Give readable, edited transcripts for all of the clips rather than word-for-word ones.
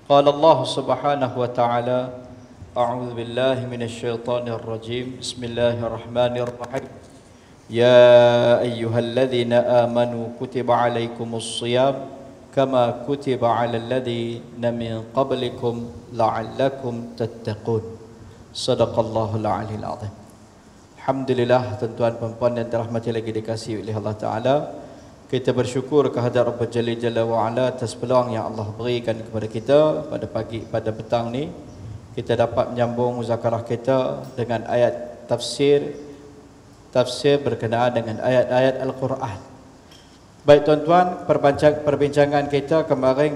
قال الله سبحانه وتعالى أعوذ بالله من الشيطان الرجيم بسم الله الرحمن الرحيم يا أيها الذين آمنوا كتب عليكم الصيام كما كتب على الذين من قبلكم لعلكم تتقون صدق الله العلي العظيم. Alhamdulillah, tuan-tuan dan puan yang dirahmati lagi dikasihi oleh Allah Ta'ala, kita bersyukur kehadrat Rabb Jalla wa Ala atas peluang yang Allah berikan kepada kita pada petang ni. Kita dapat menyambung muzakarah kita dengan ayat tafsir berkenaan dengan ayat-ayat Al-Quran. Baik tuan-tuan, perbincangan kita kemarin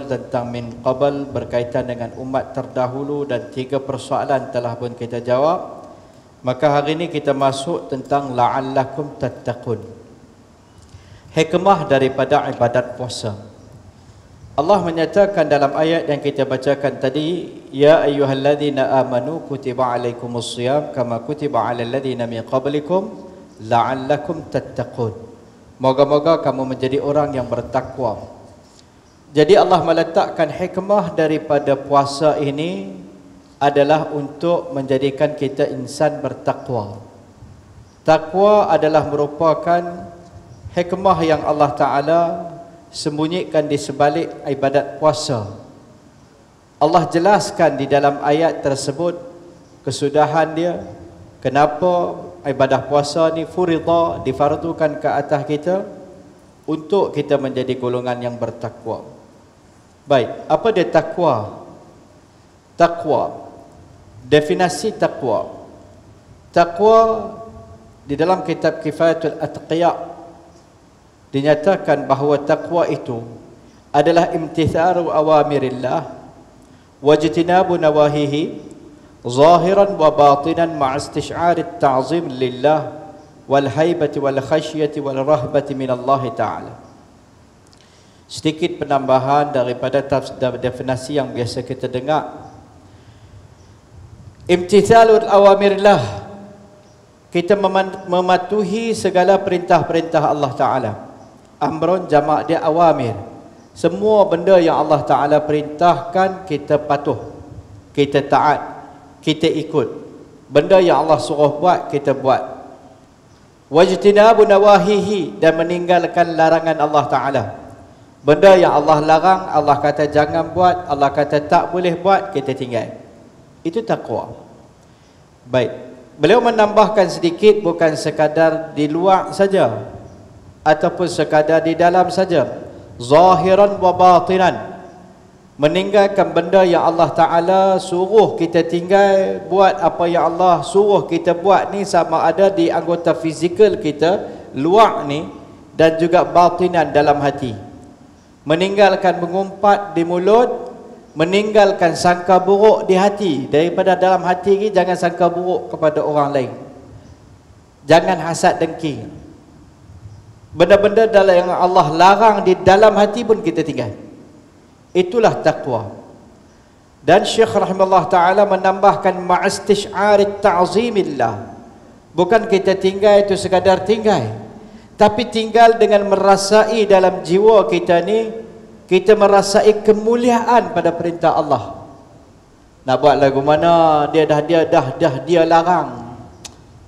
tentang min qabl berkaitan dengan umat terdahulu dan 3 persoalan telah pun kita jawab. Maka hari ini kita masuk tentang la'allakum tattaqun, hikmah daripada ibadat puasa. Allah menyatakan dalam ayat yang kita bacakan tadi, ya ayyuhalladzina amanu kutiba alaikumusshiyam kama kutiba alal ladzina min qablikum la'allakum tattaqun. Moga-moga kamu menjadi orang yang bertakwa. Jadi Allah meletakkan hikmah daripada puasa ini adalah untuk menjadikan kita insan bertakwa. Takwa adalah merupakan hikmah yang Allah Ta'ala sembunyikan di sebalik ibadat puasa. Allah jelaskan di dalam ayat tersebut kesudahan dia, kenapa ibadah puasa ni furidah, difardukan ke atas kita untuk kita menjadi golongan yang bertakwa. Baik, apa dia takwa? Takwa, definisi takwa. Takwa di dalam kitab Kifayatul Atqiya dinyatakan bahawa takwa itu adalah imtithalu awamirillah wajtinabu nawahihi zahiran wa batinan ma'a istish'ari at-ta'zim lillah wal haibati wal khasyati wal rahbati min Allah Ta'ala. Sedikit penambahan daripada definisi yang biasa kita dengar. Imtithalul awamirillah, kita mematuhi segala perintah-perintah Allah Ta'ala. Amrun jamak dia awamir. Semua benda yang Allah Ta'ala perintahkan kita patuh, kita taat, kita ikut. Benda yang Allah suruh buat kita buat. Wajtinabu nawahihi, dan meninggalkan larangan Allah Ta'ala. Benda yang Allah larang, Allah kata jangan buat, Allah kata tak boleh buat, kita tinggal. Itu takwa. Baik, beliau menambahkan sedikit, bukan sekadar di luar saja ataupun sekadar di dalam saja. Zahiran wa batinan, meninggalkan benda yang Allah Ta'ala suruh kita tinggal, buat apa yang Allah suruh kita buat ni, sama ada di anggota fizikal kita luar ni dan juga batinan dalam hati. Meninggalkan mengumpat di mulut, meninggalkan sangka buruk di hati. Daripada dalam hati ni jangan sangka buruk kepada orang lain, jangan hasad dengki. Benda-benda yang Allah larang di dalam hati pun kita tinggal. Itulah takwa. Dan Syekh rahimahullah ta'ala menambahkan ma'istish'arit ta'zimillah, bukan kita tinggal itu sekadar tinggal, tapi tinggal dengan merasai dalam jiwa kita ni, kita merasai kemuliaan pada perintah Allah. Nak buat lagu mana dia larang,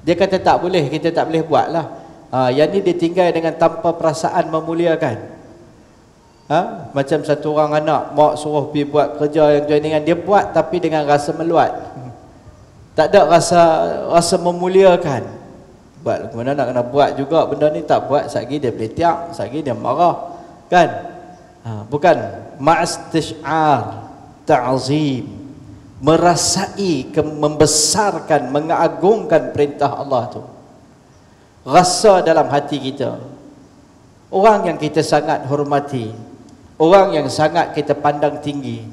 dia kata tak boleh, kita tak boleh buat lah. Yang ni dia tinggal dengan tanpa perasaan memuliakan. Macam satu orang anak mak suruh pergi buat kerja yang joiningan, dia buat tapi dengan rasa meluat, tak ada rasa memuliakan. Buat lagu mana nak kena buat juga benda ni, tak buat satgi dia beletiak, satgi dia marah, kan? Bukan ma'istish'ar ta'zim, merasai membesarkan, mengagungkan perintah Allah tu. Rasa dalam hati kita, orang yang kita sangat hormati, orang yang sangat kita pandang tinggi,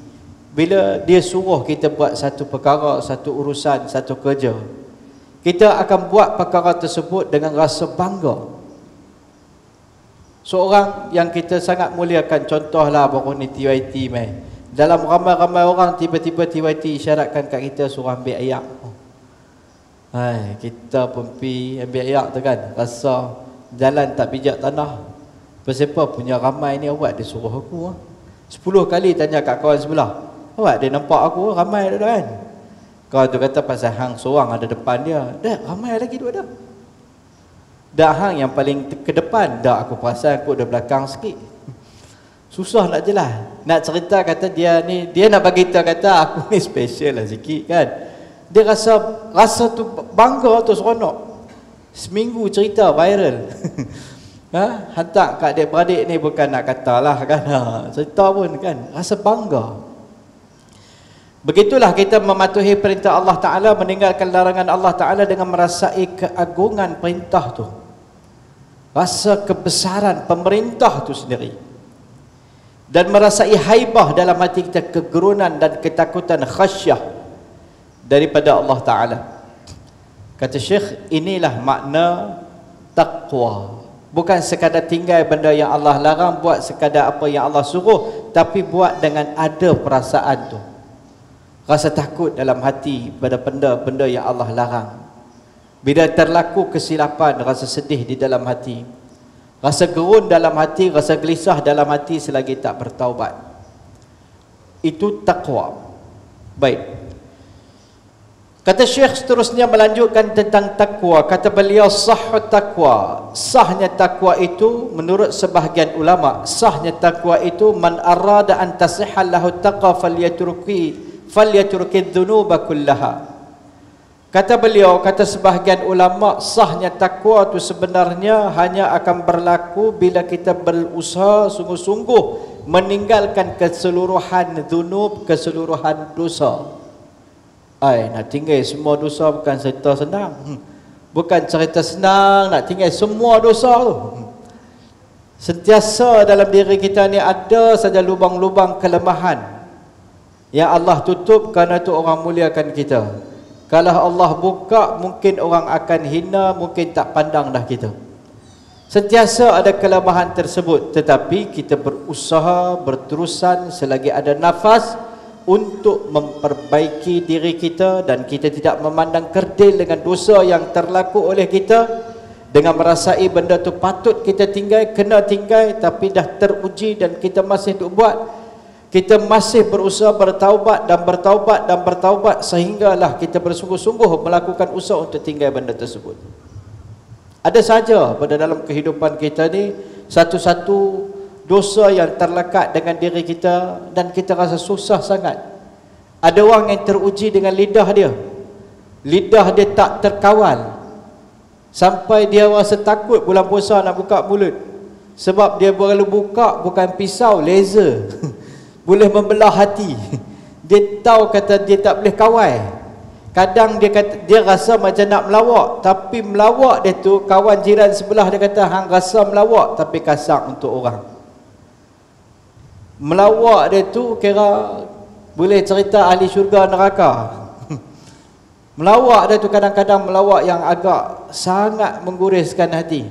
bila dia suruh kita buat satu perkara, satu urusan, satu kerja, kita akan buat perkara tersebut dengan rasa bangga. Seorang yang kita sangat muliakan, contohlah baru ni TYT mai. Dalam ramai-ramai orang, tiba-tiba TYT isyaratkan kat kita suruh ambil ayak. Kita pun pergi ambil ayak tu kan, rasa jalan tak pijak tanah. Pasal apa punya ramai ni awak dia suruh aku. 10 kali tanya kat kawan sebelah, awak dia nampak aku ramai dah kan? Kawan tu kata pasal hang seorang ada depan dia. Dah ramai lagi dua dah. Dah hang yang paling ke depan. Dah aku perasan aku dah belakang sikit. Susah nak jelas. Nak cerita kata dia ni, dia nak bagi tahu kata aku ni special lah sikit kan. Dia rasa tu bangga tu seronok. Seminggu cerita viral. Hantar kat adik-beradik ni bukan nak kata lah kan. Cerita pun kan, rasa bangga. Begitulah kita mematuhi perintah Allah Ta'ala, meninggalkan larangan Allah Ta'ala dengan merasai keagungan perintah tu, rasa kebesaran pemerintah tu sendiri, dan merasai haibah dalam hati kita, kegerunan dan ketakutan, khasyah daripada Allah Ta'ala. Kata Syekh, inilah makna taqwa. Bukan sekadar tinggal benda yang Allah larang, buat sekadar apa yang Allah suruh, tapi buat dengan ada perasaan tu, rasa takut dalam hati pada benda-benda yang Allah larang. Bila terlaku kesilapan, rasa sedih di dalam hati, rasa gerun dalam hati, rasa gelisah dalam hati selagi tak bertaubat. Itu taqwa. Baik. Kata Syekh seterusnya melanjutkan tentang takwa. Kata beliau, sahhu taqwa. Sahnya takwa itu menurut sebahagian ulama, sahnya takwa itu man arada an tasihha lahu taqwa falyatruki dhunuba kullaha. Kata beliau, kata sebahagian ulama, sahnya takwa itu sebenarnya hanya akan berlaku bila kita berusaha sungguh-sungguh meninggalkan keseluruhan dhunub, keseluruhan dosa. Nak tinggal semua dosa bukan cerita senang. Bukan cerita senang nak tinggal semua dosa tu. Sentiasa dalam diri kita ni ada saja lubang-lubang kelemahan yang Allah tutup, kerana itu orang muliakan kita. Kalau Allah buka, mungkin orang akan hina, mungkin tak pandang dah kita. Sentiasa ada kelemahan tersebut, tetapi kita berusaha berterusan selagi ada nafas untuk memperbaiki diri kita, dan kita tidak memandang kerdil dengan dosa yang terlaku oleh kita, dengan merasai benda tu patut kita tinggal, kena tinggal, tapi dah teruji dan kita masih duk buat. Kita masih berusaha bertaubat dan bertaubat dan bertaubat, sehinggalah kita bersungguh-sungguh melakukan usaha untuk tinggal benda tersebut. Ada saja pada dalam kehidupan kita ni satu-satu dosa yang terlekat dengan diri kita dan kita rasa susah sangat. Ada orang yang teruji dengan lidah dia. Lidah dia tak terkawal, sampai dia rasa takut bulan puasa nak buka mulut. Sebab dia baru buka bukan pisau, laser. Boleh membelah hati. Dia tahu kata dia tak boleh kawal. Kadang dia kata, dia rasa macam nak melawak, tapi melawak dia tu, kawan jiran sebelah dia kata, hang rasa melawak tapi kasar untuk orang. Melawak dia tu kira boleh cerita ahli syurga neraka. Melawak dia tu kadang-kadang melawak yang agak sangat mengguriskan hati.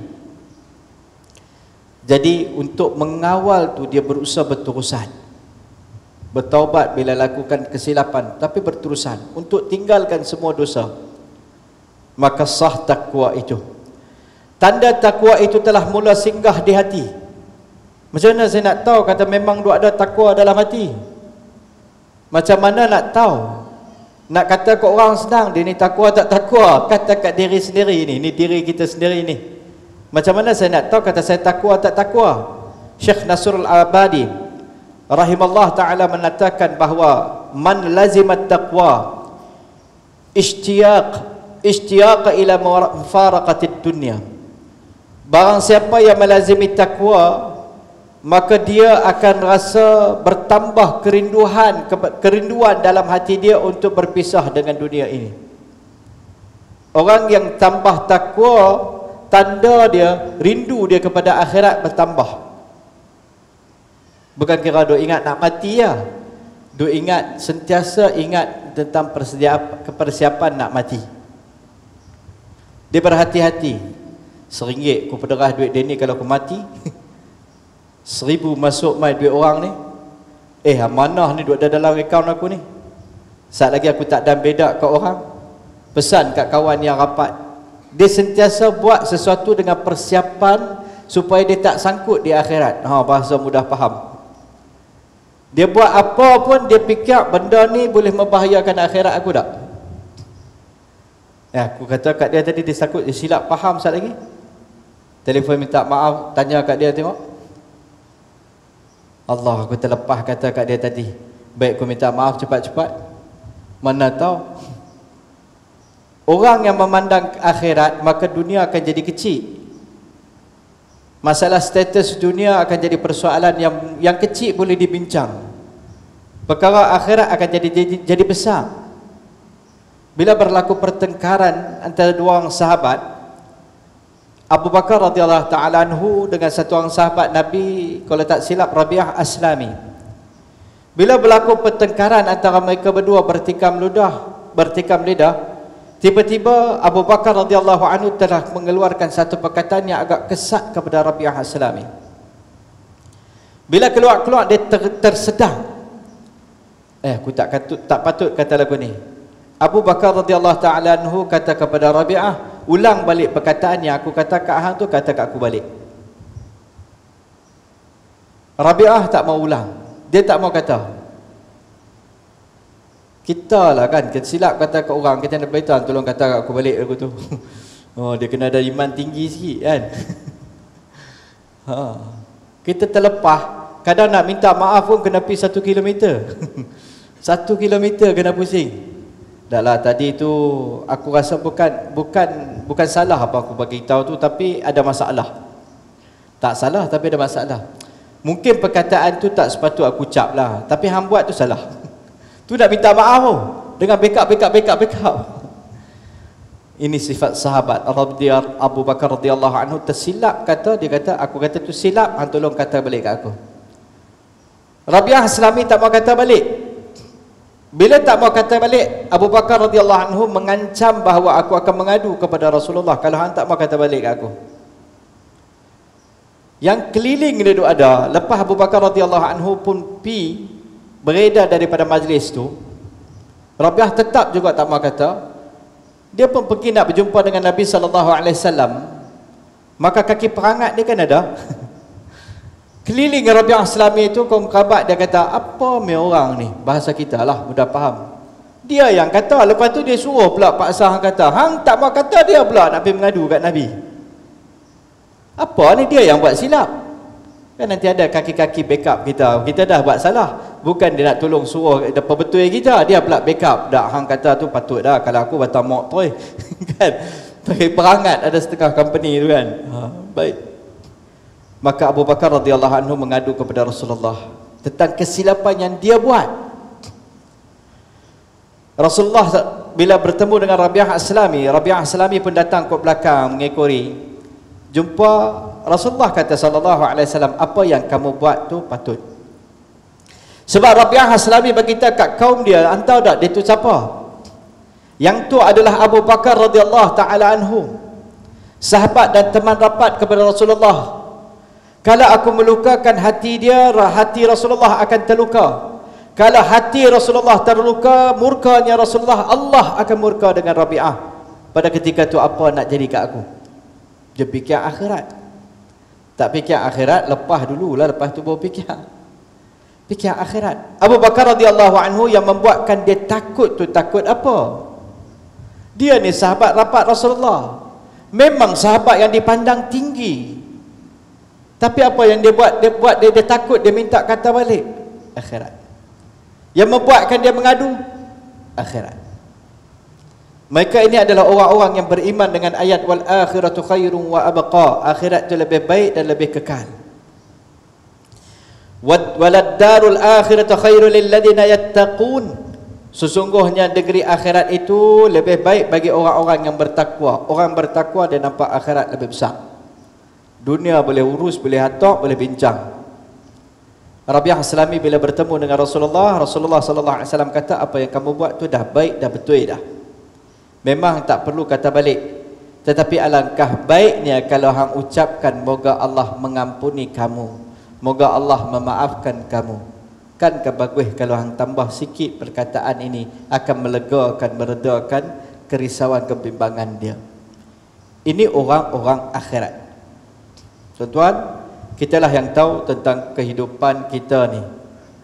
Jadi untuk mengawal tu dia berusaha berterusan, bertaubat bila lakukan kesilapan, tapi berterusan untuk tinggalkan semua dosa. Maka sah takwa itu. Tanda takwa itu telah mula singgah di hati. Macam mana saya nak tahu kata memang ada takwa dalam hati? Macam mana nak tahu? Nak kata ke orang senang, dia ni takwa tak takwa? Kata kat diri sendiri ni diri kita sendiri ni. Macam mana saya nak tahu kata saya takwa tak takwa? Syekh Nasrul Abadi rahimahullah ta'ala mengatakan bahawa man lazimat taqwa ishtiyaq ila mufaraqatid dunya. Barang siapa yang melazimi takwa, maka dia akan rasa bertambah kerinduan dalam hati dia untuk berpisah dengan dunia ini. Orang yang tambah takwa, tanda dia, rindu dia kepada akhirat bertambah. Bukan kira duk ingat nak mati ya. Duk ingat, sentiasa ingat tentang persiapan nak mati. Dia berhati-hati. RM1 aku pederah duit dia ni kalau aku mati. 1,000 masuk mai duit orang ni. Amanah ni duk ada dalam akaun aku ni. Saat lagi aku tak dan bedak kat orang, pesan kat kawan yang rapat. Dia sentiasa buat sesuatu dengan persiapan supaya dia tak sangkut di akhirat. Bahasa mudah faham. Dia buat apa pun dia fikir benda ni boleh membahayakan akhirat aku tak? Ya, aku kata kat dia tadi, dia takut dia silap faham sekali lagi. Telefon minta maaf, tanya kat dia tengok. Allah, aku terlepas kata kat dia tadi. Baik aku minta maaf cepat-cepat. Mana tahu orang yang memandang akhirat, maka dunia akan jadi kecil. Masalah status dunia akan jadi persoalan yang kecil boleh dibincang. Perkara akhirat akan jadi besar. Bila berlaku pertengkaran antara dua orang sahabat, Abu Bakar radhiyallahu ta'ala anhu dengan satu orang sahabat Nabi, kalau tak silap Rabi'ah Aslami. Bila berlaku pertengkaran antara mereka berdua bertikam lidah, tiba-tiba Abu Bakar radhiyallahu anhu telah mengeluarkan satu perkataan yang agak kesat kepada Rabi'ah Aslami. Bila keluar dia tersedar. Aku tak patut kata lagu ni. Abu Bakar radhiyallahu ta'ala anhu kata kepada Rabi'ah, ulang balik perkataan yang aku kata kat hang tu, kata kat aku balik. Rabi'ah tak mau ulang. Dia tak mau kata. Kita lah kan, kita silap kata kat orang, kita nak beritahu, tolong kata kat aku balik aku tu. Oh, dia kena ada iman tinggi sikit kan. Kita terlepas, kadang nak minta maaf pun kena pergi 1 kilometer. 1 kilometer kena pusing. Dah lah, tadi tu aku rasa bukan salah apa aku bagi tahu tu, tapi ada masalah. Tak salah tapi ada masalah. Mungkin perkataan tu tak sepatut aku ucap lah, tapi hang buat tu salah. Tu nak minta maaf tu dengan backup. Ini sifat sahabat Abu Bakar radhiyallahu anhu. Tersilap kata, dia kata aku kata tu silap, hang tolong kata balik kat aku. Rabi'ah Aslami tak mau kata balik. Bila tak mau kata balik, Abu Bakar radhiyallahu anhu mengancam bahawa aku akan mengadu kepada Rasulullah kalau hang tak mau kata balik kat aku. Yang keliling dia duk ada, lepas Abu Bakar radhiyallahu anhu pun pi beredar daripada majlis tu, Rabi'ah tetap juga tak mau kata. Dia pun pergi nak berjumpa dengan Nabi sallallahu alaihi wasallam. Maka kaki perangat dia kan ada. Keliling Rabi'ah Aslami itu, kaum kerabat dia kata, apa me orang ni? Bahasa kita lah, mudah faham. Dia yang kata, lepas tu dia suruh pula paksa hang kata. Hang tak mau kata, dia pula nak pergi mengadu kat Nabi. Apa ni, dia yang buat silap. Kan nanti ada kaki-kaki backup kita. Kita dah buat salah. Bukan dia nak tolong suruh depan betul kita, dia pula backup. Dah hang kata tu patut dah, kalau aku batal mok tu kan. Pakai perangat ada setengah company tu kan. Baik. Maka Abu Bakar radhiyallahu anhu mengadu kepada Rasulullah tentang kesilapan yang dia buat. Rasulullah bila bertemu dengan Rabi'ah Aslami pun datang ke belakang mengekori. Jumpa Rasulullah, kata sallallahu alaihi wasallam, apa yang kamu buat tu patut. Sebab Rabi'ah Aslami berkata kat kaum dia, entah tak dia tu siapa? Yang tu adalah Abu Bakar radhiyallahu taala anhu, sahabat dan teman rapat kepada Rasulullah. Kalau aku melukakan hati dia, hati Rasulullah akan terluka. Kalau hati Rasulullah terluka, murkanya Rasulullah, Allah akan murka dengan Rabi'ah. Pada ketika tu apa nak jadi kat aku? Dia fikir akhirat. Tak fikir akhirat, lepas dululah, lepas tu baru fikir akhirat. Abu Bakar radhiyallahu anhu yang membuatkan dia takut tu, takut apa? Dia ni sahabat rapat Rasulullah. Memang sahabat yang dipandang tinggi. Tapi apa yang dia buat? Dia takut, dia minta kata balik. Akhirat. Yang membuatkan dia mengadu, akhirat. Mereka ini adalah orang-orang yang beriman dengan ayat wal akhiratu khairun wa abqa. Akhirat itu lebih baik dan lebih kekal. Walad darul akhiratu khairul lil ladina yattaqun. Sesungguhnya negeri akhirat itu lebih baik bagi orang-orang yang bertakwa. Orang bertakwa dia nampak akhirat lebih besar. Dunia boleh urus, boleh hatok, boleh bincang. Rabi'ah Aslami bila bertemu dengan Rasulullah sallallahu alaihi wasallam kata, apa yang kamu buat tu dah baik, dah betul dah. Memang tak perlu kata balik. Tetapi alangkah baiknya kalau hang ucapkan, moga Allah mengampuni kamu, moga Allah memaafkan kamu. Kan kebagus kalau hang tambah sikit perkataan ini, akan melegakan, meredakan kerisauan, kebimbangan dia. Ini orang-orang akhirat. Tuan-tuan, kitalah yang tahu tentang kehidupan kita ni.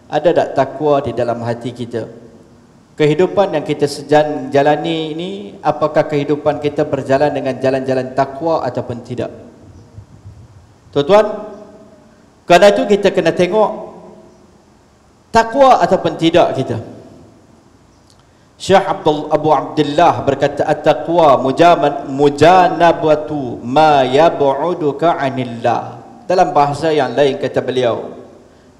Ada tak takwa di dalam hati kita? Kehidupan yang kita jalani ini, apakah kehidupan kita berjalan dengan jalan-jalan takwa ataupun tidak? Tuan-tuan, kerana itu kita kena tengok takwa ataupun tidak kita. Syekh Abu Abdullah berkata, at-taqwa mujanabatu ma yab'uduka 'anillah. Dalam bahasa yang lain kata beliau,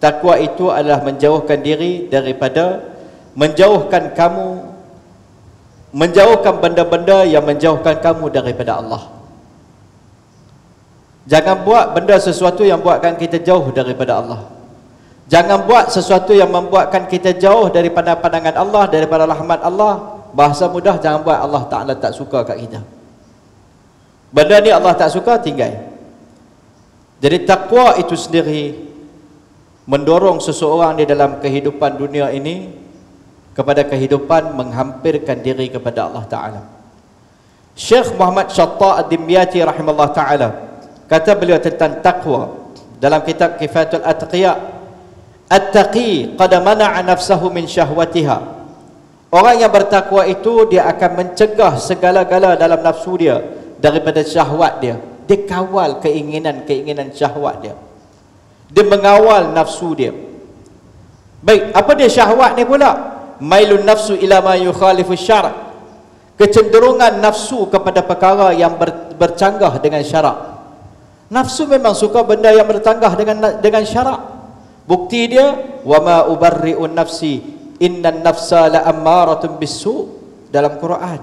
takwa itu adalah menjauhkan diri daripada, menjauhkan benda-benda yang menjauhkan kamu daripada Allah. Jangan buat benda sesuatu yang buatkan kita jauh daripada Allah. Jangan buat sesuatu yang membuatkan kita jauh daripada pandangan Allah, daripada rahmat Allah. Bahasa mudah, jangan buat Allah Ta'ala tak suka kat kita. Benda ni Allah tak suka, tinggal. Jadi takwa itu sendiri mendorong seseorang di dalam kehidupan dunia ini kepada kehidupan menghampirkan diri kepada Allah Ta'ala. Syekh Muhammad Shatta' Ad-Dimyati rahimahullah ta'ala kata beliau tentang takwa dalam kitab Kifayatul Atqiya, at-taqi qad mana'a nafsahu min syahwatiha. Orang yang bertakwa itu dia akan mencegah segala-gala dalam nafsu dia daripada syahwat dia. Dia kawal keinginan syahwat dia. Dia mengawal nafsu dia. Baik, apa dia syahwat ni pula? Mailun nafsu ila ma yukhalifu syara'. Kecenderungan nafsu kepada perkara yang bercanggah dengan syarak. Nafsu memang suka benda yang bercanggah dengan syarak. Bukti dia, wa ma ubarri'un nafsi innan nafsa la'ammaratun bisu' dalam Quran.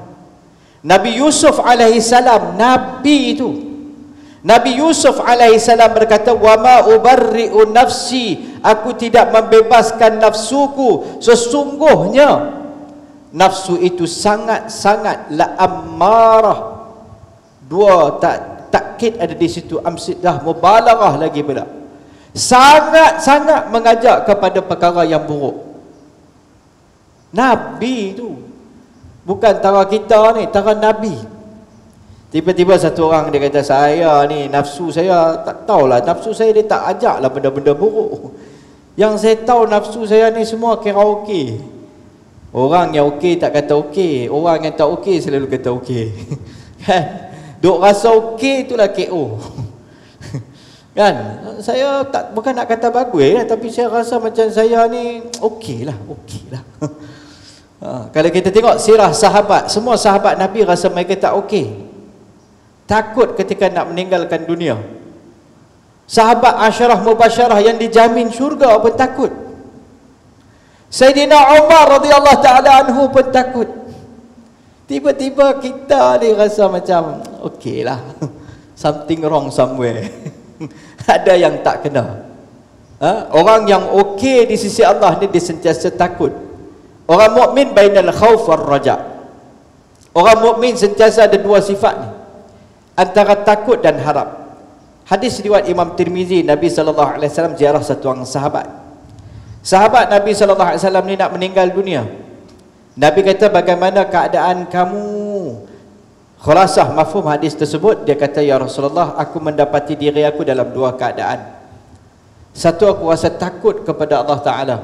Nabi Yusuf alaihi salam, nabi itu, Nabi Yusuf alaihi salam berkata, wa ma ubarri'un nafsi, aku tidak membebaskan nafsuku, sesungguhnya nafsu itu sangat-sangat la'ammarah. Dua takkid ada di situ, amsidah mubalaghah lagi pula. Sangat-sangat mengajak kepada perkara yang buruk. Nabi itu bukan tara kita ni, tara Nabi. Tiba-tiba satu orang dia kata, saya ni nafsu saya tak tahulah, nafsu saya dia tak ajaklah benda-benda buruk. Yang saya tahu nafsu saya ni semua kira okey. Orang yang okey tak kata okey, orang yang tak okey selalu kata okey. Kan? Duk rasa okey itulah KO. Kan? Saya tak, bukan nak kata bagus tapi saya rasa macam saya ni okeylah. Kalau kita tengok sirah sahabat, semua sahabat Nabi rasa mereka tak okey. Takut ketika nak meninggalkan dunia. Sahabat Asyarah Mubasyarah yang dijamin syurga pun takut. Sayyidina Umar radhiyallahu ta'ala anhu pun takut. Tiba-tiba kita ni rasa macam okeylah. Something wrong somewhere. Ada yang tak kena. Orang yang okey di sisi Allah ni dia sentiasa takut. Orang mukmin bainal khauf war raja. Orang mukmin sentiasa ada dua sifat ni, antara takut dan harap. Hadis riwayat Imam Tirmizi, Nabi sallallahu alaihi wasallam ziarah satu orang sahabat. Sahabat Nabi sallallahu alaihi wasallam ni nak meninggal dunia. Nabi kata, bagaimana keadaan kamu? Khulasah mafhum hadis tersebut, dia kata, ya Rasulullah, aku mendapati diri aku dalam dua keadaan. Satu, aku rasa takut kepada Allah Ta'ala.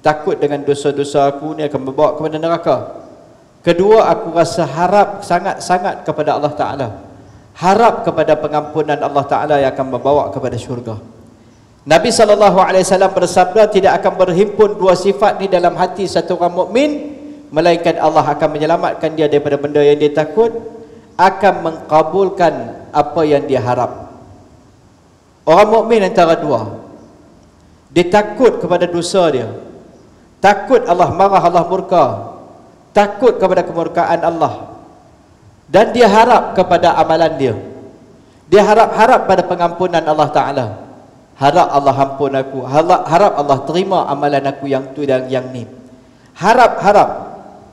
Takut dengan dosa-dosa aku ni akan membawa kepada neraka. Kedua, aku rasa harap sangat-sangat kepada Allah Ta'ala. Harap kepada pengampunan Allah Ta'ala yang akan membawa kepada syurga. Nabi SAW bersabda, tidak akan berhimpun dua sifat ni dalam hati satu orang mukmin, melainkan Allah akan menyelamatkan dia daripada benda yang dia takut, akan mengkabulkan apa yang dia harap. Orang mukmin antara dua, dia takut kepada dosa dia, takut Allah marah, Allah murka, takut kepada kemurkaan Allah, dan dia harap kepada amalan dia. Dia harap pada pengampunan Allah Ta'ala. Harap Allah ampun aku, harap Allah terima amalan aku yang tu dan yang ni. Harap,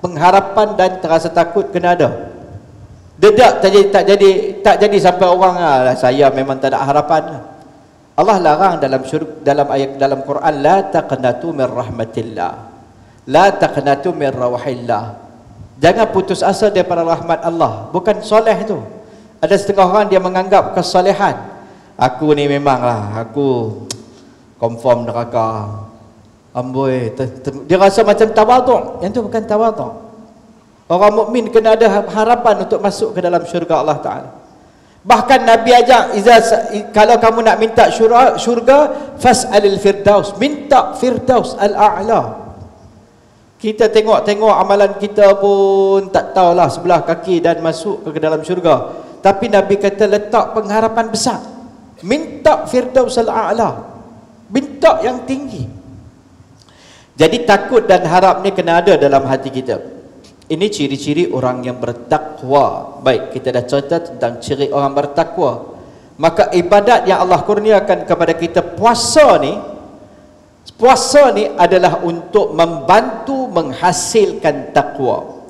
pengharapan dan terasa takut kena ada. Dia tak jadi sampai orang saya memang tak ada harapan. Allah larang dalam ayat dalam Quran, la taqnatu min rahmatillah, la taqnatu min rawahillah. Jangan putus asa daripada rahmat Allah. Bukan soleh tu. Ada setengah orang dia menganggap kesalehan, aku ni memanglah aku confirm neraka. Amboi, dia rasa macam tawaduk. Yang tu bukan tawaduk. Orang mukmin kena ada harapan untuk masuk ke dalam syurga Allah Ta'ala. Bahkan Nabi ajak, kalau kamu nak minta syurga, fas'alil firdaus, minta firdaus al-a'la. Kita tengok amalan kita pun tak tahulah sebelah kaki dan masuk ke dalam syurga. Tapi Nabi kata letak pengharapan besar. Minta firdaus al-a'la, minta yang tinggi. Jadi takut dan harap ni kena ada dalam hati kita. Ini ciri-ciri orang yang bertakwa. Baik, kita dah cerita tentang ciri orang bertakwa. Maka ibadat yang Allah kurniakan kepada kita, puasa ni adalah untuk membantu menghasilkan takwa.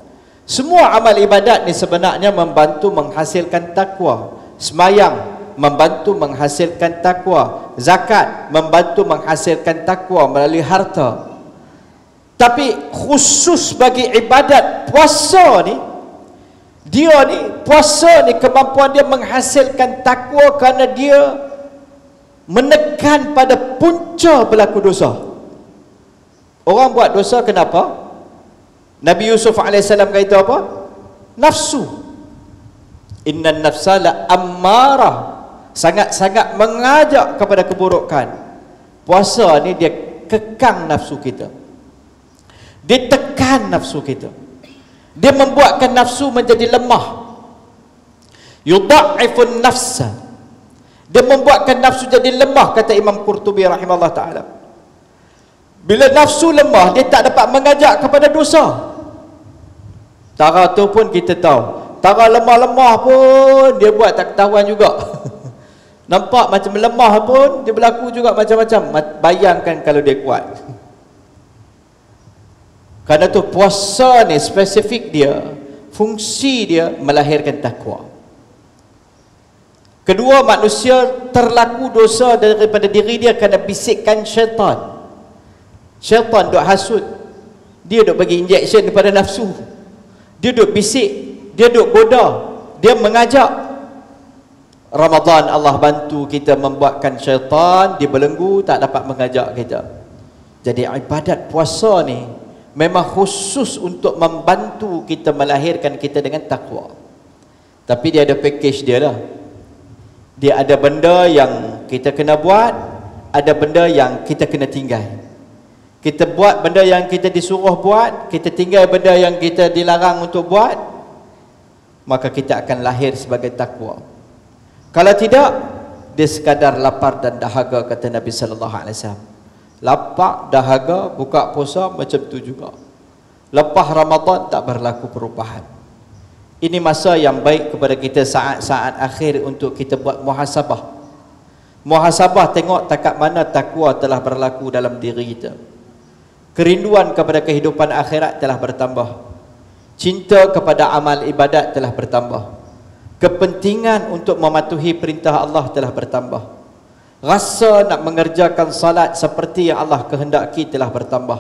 Semua amal ibadat ni sebenarnya membantu menghasilkan takwa. Semayang membantu menghasilkan takwa. Zakat membantu menghasilkan takwa melalui harta. Tapi khusus bagi ibadat puasa ni, puasa ni kemampuan dia menghasilkan takwa kerana dia menekan pada punca berlaku dosa. Orang buat dosa kenapa? Nabi Yusuf AS kata apa? Nafsu. Innan nafsa la ammarah, sangat-sangat mengajak kepada keburukan. Puasa ni dia kekang nafsu kita. Dia tekan nafsu kita. Dia membuatkan nafsu menjadi lemah. Yudha'ifun nafsa. Dia membuatkan nafsu jadi lemah, kata Imam Qurtubi rahimahullah ta'ala. Bila nafsu lemah, dia tak dapat mengajak kepada dosa. Tara tu pun kita tahu. Tara lemah-lemah pun dia buat tak ketahuan juga. Nampak macam lemah pun dia berlaku juga macam-macam. Bayangkan kalau dia kuat. Kerana tu puasa ni spesifik dia, fungsi dia melahirkan takwa. Kedua, manusia terlaku dosa daripada diri dia kerana bisikan syaitan. Syaitan duk hasut, dia duk bagi injection kepada nafsu, dia duk bisik, dia duk goda, dia mengajak. Ramadan Allah bantu kita membuatkan syaitan dibelenggu, tak dapat mengajak kita. Jadi ibadat puasa ni memang khusus untuk membantu kita melahirkan kita dengan takwa. Tapi dia ada package dia lah. Dia ada benda yang kita kena buat, ada benda yang kita kena tinggal. Kita buat benda yang kita disuruh buat, kita tinggal benda yang kita dilarang untuk buat, maka kita akan lahir sebagai takwa. Kalau tidak, dia sekadar lapar dan dahaga, kata Nabi sallallahu alaihi wasallam. Lapar, dahaga, buka puasa macam tu juga. Lepas Ramadan tak berlaku perubahan. Ini masa yang baik kepada kita, saat-saat akhir untuk kita buat muhasabah. Muhasabah, tengok takat mana takwa telah berlaku dalam diri kita. Kerinduan kepada kehidupan akhirat telah bertambah. Cinta kepada amal ibadat telah bertambah. Kepentingan untuk mematuhi perintah Allah telah bertambah. Rasa nak mengerjakan salat seperti yang Allah kehendaki telah bertambah.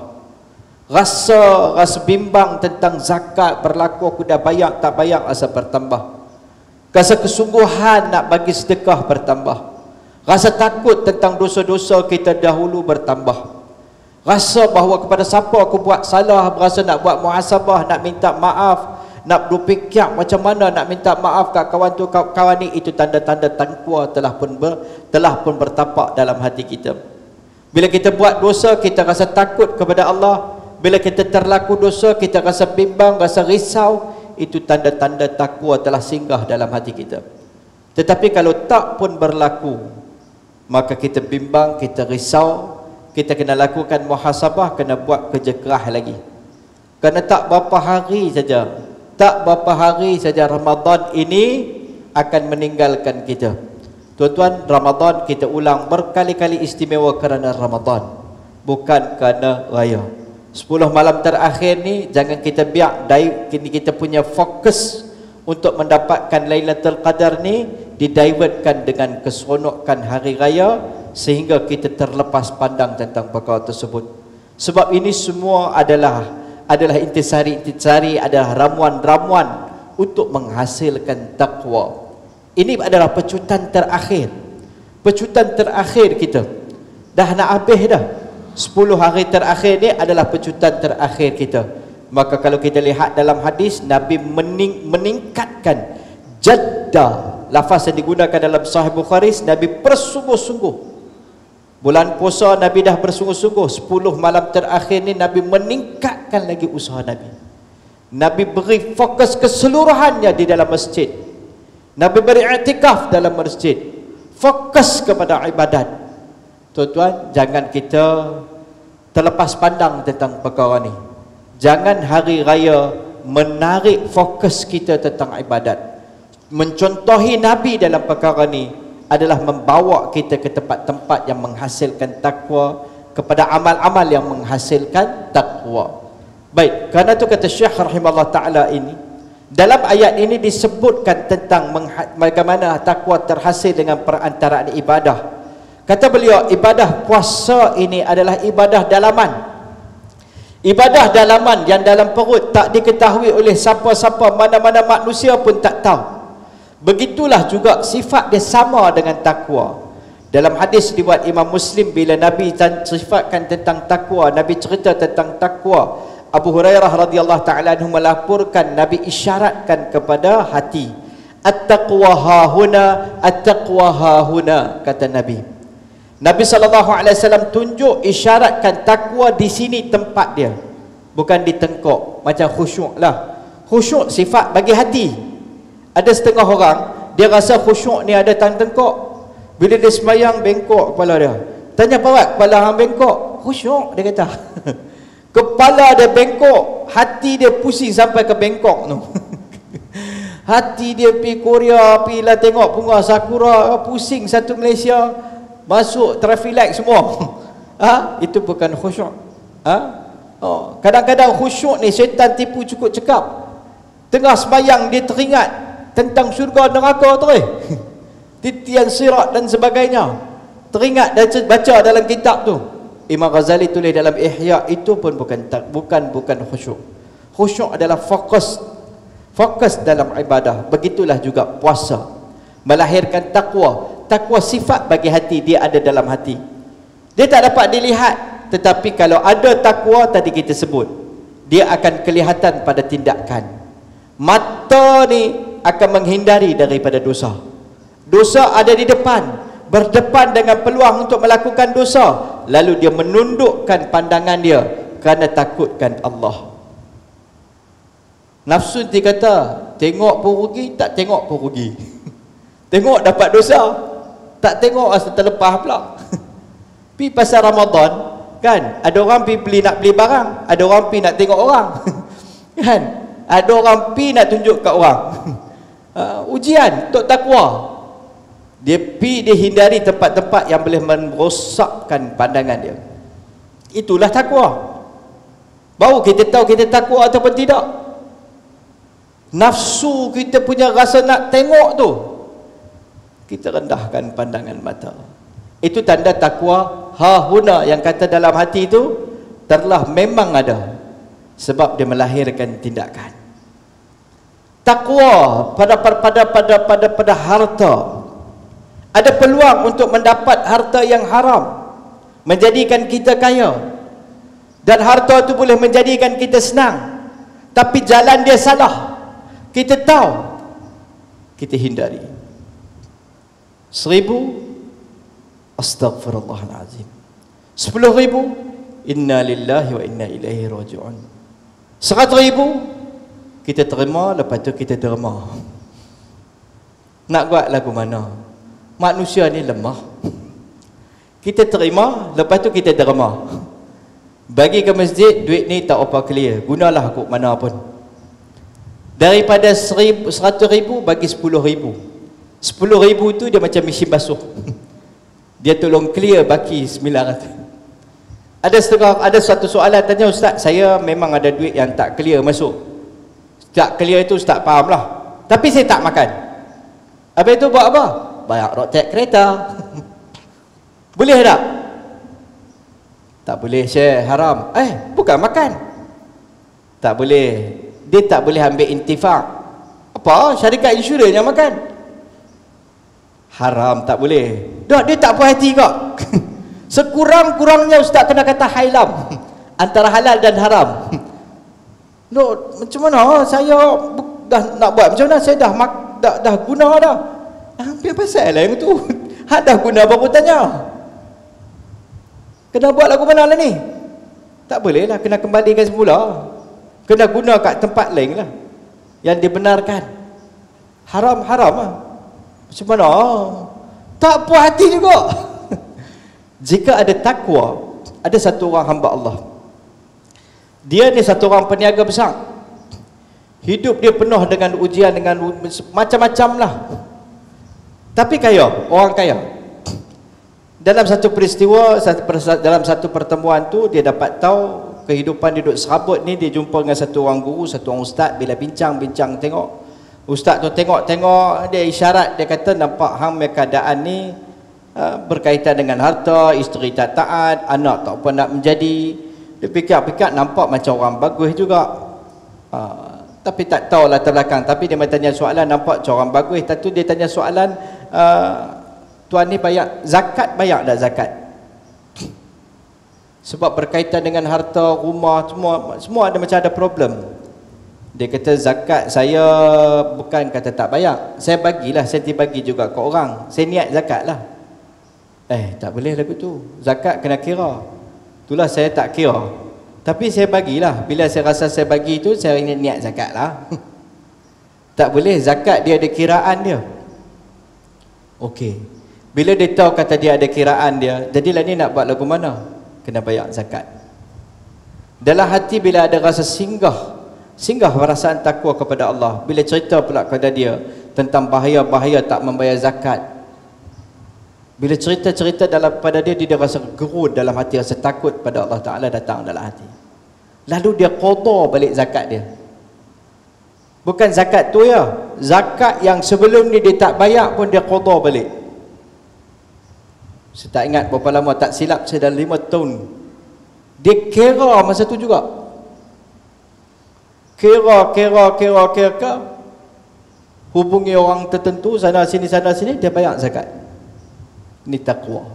Rasa bimbang tentang zakat, berlaku aku dah bayar tak bayar, rasa bertambah. Rasa kesungguhan nak bagi sedekah bertambah. Rasa takut tentang dosa-dosa kita dahulu bertambah. Rasa bahawa kepada siapa aku buat salah, berasa nak buat muhasabah, nak minta maaf, nak berfikir macam mana nak minta maaf kat kawan tu kawan ni. Itu tanda-tanda takwa telah pun bertapak dalam hati kita. Bila kita buat dosa, kita rasa takut kepada Allah. Bila kita terlaku dosa, kita rasa bimbang, rasa risau. Itu tanda-tanda takwa telah singgah dalam hati kita. Tetapi kalau tak pun berlaku, maka kita bimbang, kita risau. Kita kena lakukan muhasabah, kena buat kerja kerah lagi. Kerana tak berapa hari saja Ramadan ini akan meninggalkan kita. Tuan-tuan, Ramadan kita ulang berkali-kali istimewa kerana Ramadan, bukan kerana raya. 10 malam terakhir ni jangan kita biar kita punya fokus untuk mendapatkan Lailatul Qadar ni didivertkan dengan keseronokan hari raya, sehingga kita terlepas pandang tentang perkara tersebut. Sebab ini semua adalah intisari, adalah ramuan-ramuan untuk menghasilkan takwa. Ini adalah pecutan terakhir. Pecutan terakhir kita. Dah nak habis dah. 10 hari terakhir ni adalah pecutan terakhir kita. Maka kalau kita lihat dalam hadis, Nabi meningkatkan jadda. Lafaz yang digunakan dalam Sahih Bukhari, Nabi bersungguh-sungguh. Bulan puasa Nabi dah bersungguh-sungguh. 10 malam terakhir ni Nabi meningkatkan lagi usaha Nabi. Nabi beri fokus keseluruhannya di dalam masjid. Nabi beri i'tikaf dalam masjid. Fokus kepada ibadat. Tuan-tuan, jangan kita terlepas pandang tentang perkara ni. Jangan hari raya menarik fokus kita tentang ibadat. Mencontohi Nabi dalam perkara ni adalah membawa kita ke tempat-tempat yang menghasilkan takwa, kepada amal-amal yang menghasilkan takwa. Baik, kerana itu kata Syekh rahimahullah ta'ala ini, dalam ayat ini disebutkan tentang bagaimana takwa terhasil dengan perantaraan ibadah. Kata beliau, ibadah puasa ini adalah ibadah dalaman. Ibadah dalaman yang dalam perut, tak diketahui oleh siapa-siapa, mana-mana manusia pun tak tahu. Begitulah juga sifat dia sama dengan takwa. Dalam hadis riwayat Imam Muslim, bila Nabi sifatkan tentang takwa, Nabi cerita tentang takwa, Abu Hurairah radhiyallahu ta'ala anhu melaporkan Nabi isyaratkan kepada hati. At-taqwa hahuna, at-taqwa hahuna, kata Nabi. Nabi SAW tunjuk, isyaratkan takwa di sini tempat dia, bukan di tengkok. Macam khusyuk lah. Khusyuk sifat bagi hati. Ada setengah orang, dia rasa khusyuk ni ada tengkok. Bila dia semayang, bengkok kepala dia. Tanya Pak, kepala hang bengkok? Khusyuk, dia kata. Kepala dia bengkok, hati dia pusing sampai ke Bangkok tu. Hati dia pergi Korea, pergi lah tengok bunga sakura, pusing satu Malaysia, masuk traffic light semua. Itu bukan khusyuk. Kadang-kadang khusyuk ni syaitan tipu cukup cekap. Tengah sembahyang dia teringat tentang syurga neraka terus. Titian sirat dan sebagainya. Teringat dan baca dalam kitab tu. Imam Ghazali tulis dalam Ihya, itu pun bukan khusyuk. Khusyuk adalah fokus dalam ibadah. Begitulah juga puasa, melahirkan takwa. Takwa sifat bagi hati, dia ada dalam hati. Dia tak dapat dilihat, tetapi kalau ada takwa tadi kita sebut, dia akan kelihatan pada tindakan. Mata ni akan menghindari daripada dosa. Dosa ada di depan, berdepan dengan peluang untuk melakukan dosa, lalu dia menundukkan pandangan dia kerana takutkan Allah. Nafsu dia kata, tengok pun rugi, tak tengok pun rugi. Tengok dapat dosa, tak tengok asal terlepas pula. Pi pasal Ramadan kan, ada orang pi nak beli barang, ada orang pi nak tengok orang. Kan? Ada orang pi nak tunjuk kat orang. Ujian untuk takwa. Dia hindari tempat-tempat yang boleh merosakkan pandangan dia. Itulah takwa. Baru kita tahu kita takwa ataupun tidak. Nafsu kita punya rasa nak tengok tu, kita rendahkan pandangan mata. Itu tanda takwa hahuna yang kata dalam hati itu telah memang ada, sebab dia melahirkan tindakan. Takwa pada harta. Ada peluang untuk mendapat harta yang haram, menjadikan kita kaya, dan harta itu boleh menjadikan kita senang, tapi jalan dia salah. Kita tahu, kita hindari. 1000 astaghfirullahalazim, 10,000 inna lillahi wa inna ilaihi raji'un, 100,000 kita terima, lepas tu kita derma. Nak buat lagu mana? Manusia ni lemah. Kita terima, lepas tu kita derma. Bagi ke masjid, duit ni tak apa clear, gunalah kok mana pun. Daripada 100,000 bagi 10,000. 10,000 tu dia macam mesin basuh. Dia tolong clear baki 900. Ada satu soalan tanya, Ustaz, saya memang ada duit yang tak clear masuk. Tak clear itu Ustaz faham lah, tapi saya tak makan. Habis itu buat apa? Bayar rotek kereta. Boleh tak? Tak boleh, Syekh, haram. Bukan makan. Tak boleh. Dia tak boleh ambil intifak. Apa? Syarikat insurans yang makan. Haram, tak boleh. Dia tak puas hati kok. Sekurang-kurangnya ustaz kena kata hailam antara halal dan haram. No, macam mana saya dah nak buat macam mana, saya dah guna dah. Hampir pasal lah yang tu. Dah guna baru tanya. Kena buat lagu mana lah ni? Tak boleh lah, kena kembalikan semula. Kena guna kat tempat lain lah yang dibenarkan. Haram-haram lah. Macam mana? Tak puas hati juga. Jika ada takwa, ada satu orang hamba Allah, dia ni satu orang peniaga besar, hidup dia penuh dengan ujian, dengan macam-macam lah, tapi kaya, orang kaya. Dalam satu peristiwa, dalam satu pertemuan tu, dia dapat tahu kehidupan dia duduk serabut ni. Dia jumpa dengan satu orang guru, satu orang ustaz. Bila bincang-bincang tengok, ustaz tu tengok-tengok, dia isyarat, dia kata nampak hang keadaan ni berkaitan dengan harta, isteri tak taat, anak tak apa nak menjadi. Dia fikir-fikir nampak macam orang bagus juga, tapi tak tahu latar belakang. Tapi dia tanya soalan, nampak macam orang bagus. Tentu dia tanya soalan, tuan ni bayar zakat, bayar tak zakat? Sebab berkaitan dengan harta, rumah, semua ada macam ada problem. Dia kata zakat saya bukan kata tak bayar, saya bagilah, saya bagi juga ke orang, saya niat zakat lah. Tak boleh lagu tu, zakat kena kira. Itulah saya tak kira, tapi saya bagilah. Bila saya rasa saya bagi tu, saya niat zakat lah. Tak boleh, zakat dia ada kiraan dia. Okey, bila dia tahu kata dia ada kiraan dia, jadilah ni nak buat lagu mana? Kena bayar zakat. Dalam hati bila ada rasa singgah perasaan takwa kepada Allah. Bila cerita pula kepada dia tentang bahaya-bahaya tak membayar zakat, bila cerita-cerita pada dia, dia rasa gerun dalam hati, rasa takut pada Allah Ta'ala datang dalam hati. Lalu dia qada balik zakat dia. Bukan zakat tu ya, zakat yang sebelum ni dia tak bayar pun dia qada balik. Saya tak ingat berapa lama, tak silap saya dah 5 tahun. Dia kira masa tu juga. Kira. Hubungi orang tertentu sana sini, dia bayar zakat. Ini takwa.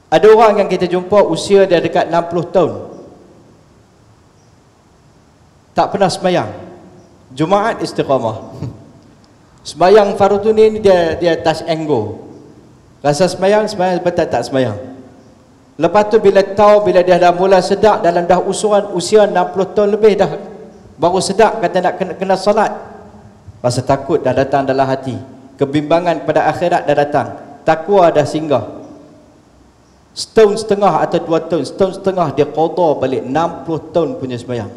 Ada orang yang kita jumpa usia dia dekat 60 tahun, tak pernah sembahyang. Jumaat istiqamah. Sembahyang fardu ni dia touch and go. Rasa sembahyang betul tak sembahyang. Lepas tu bila dia dah mula sedar, dalam dah usia 60 tahun lebih dah, baru sedar kata nak kena solat, rasa takut dah datang dalam hati, kebimbangan pada akhirat dah datang, takwa dah singgah. Setahun setengah atau 2 tahun, setahun setengah dia qada balik 60 tahun punya sembahyang.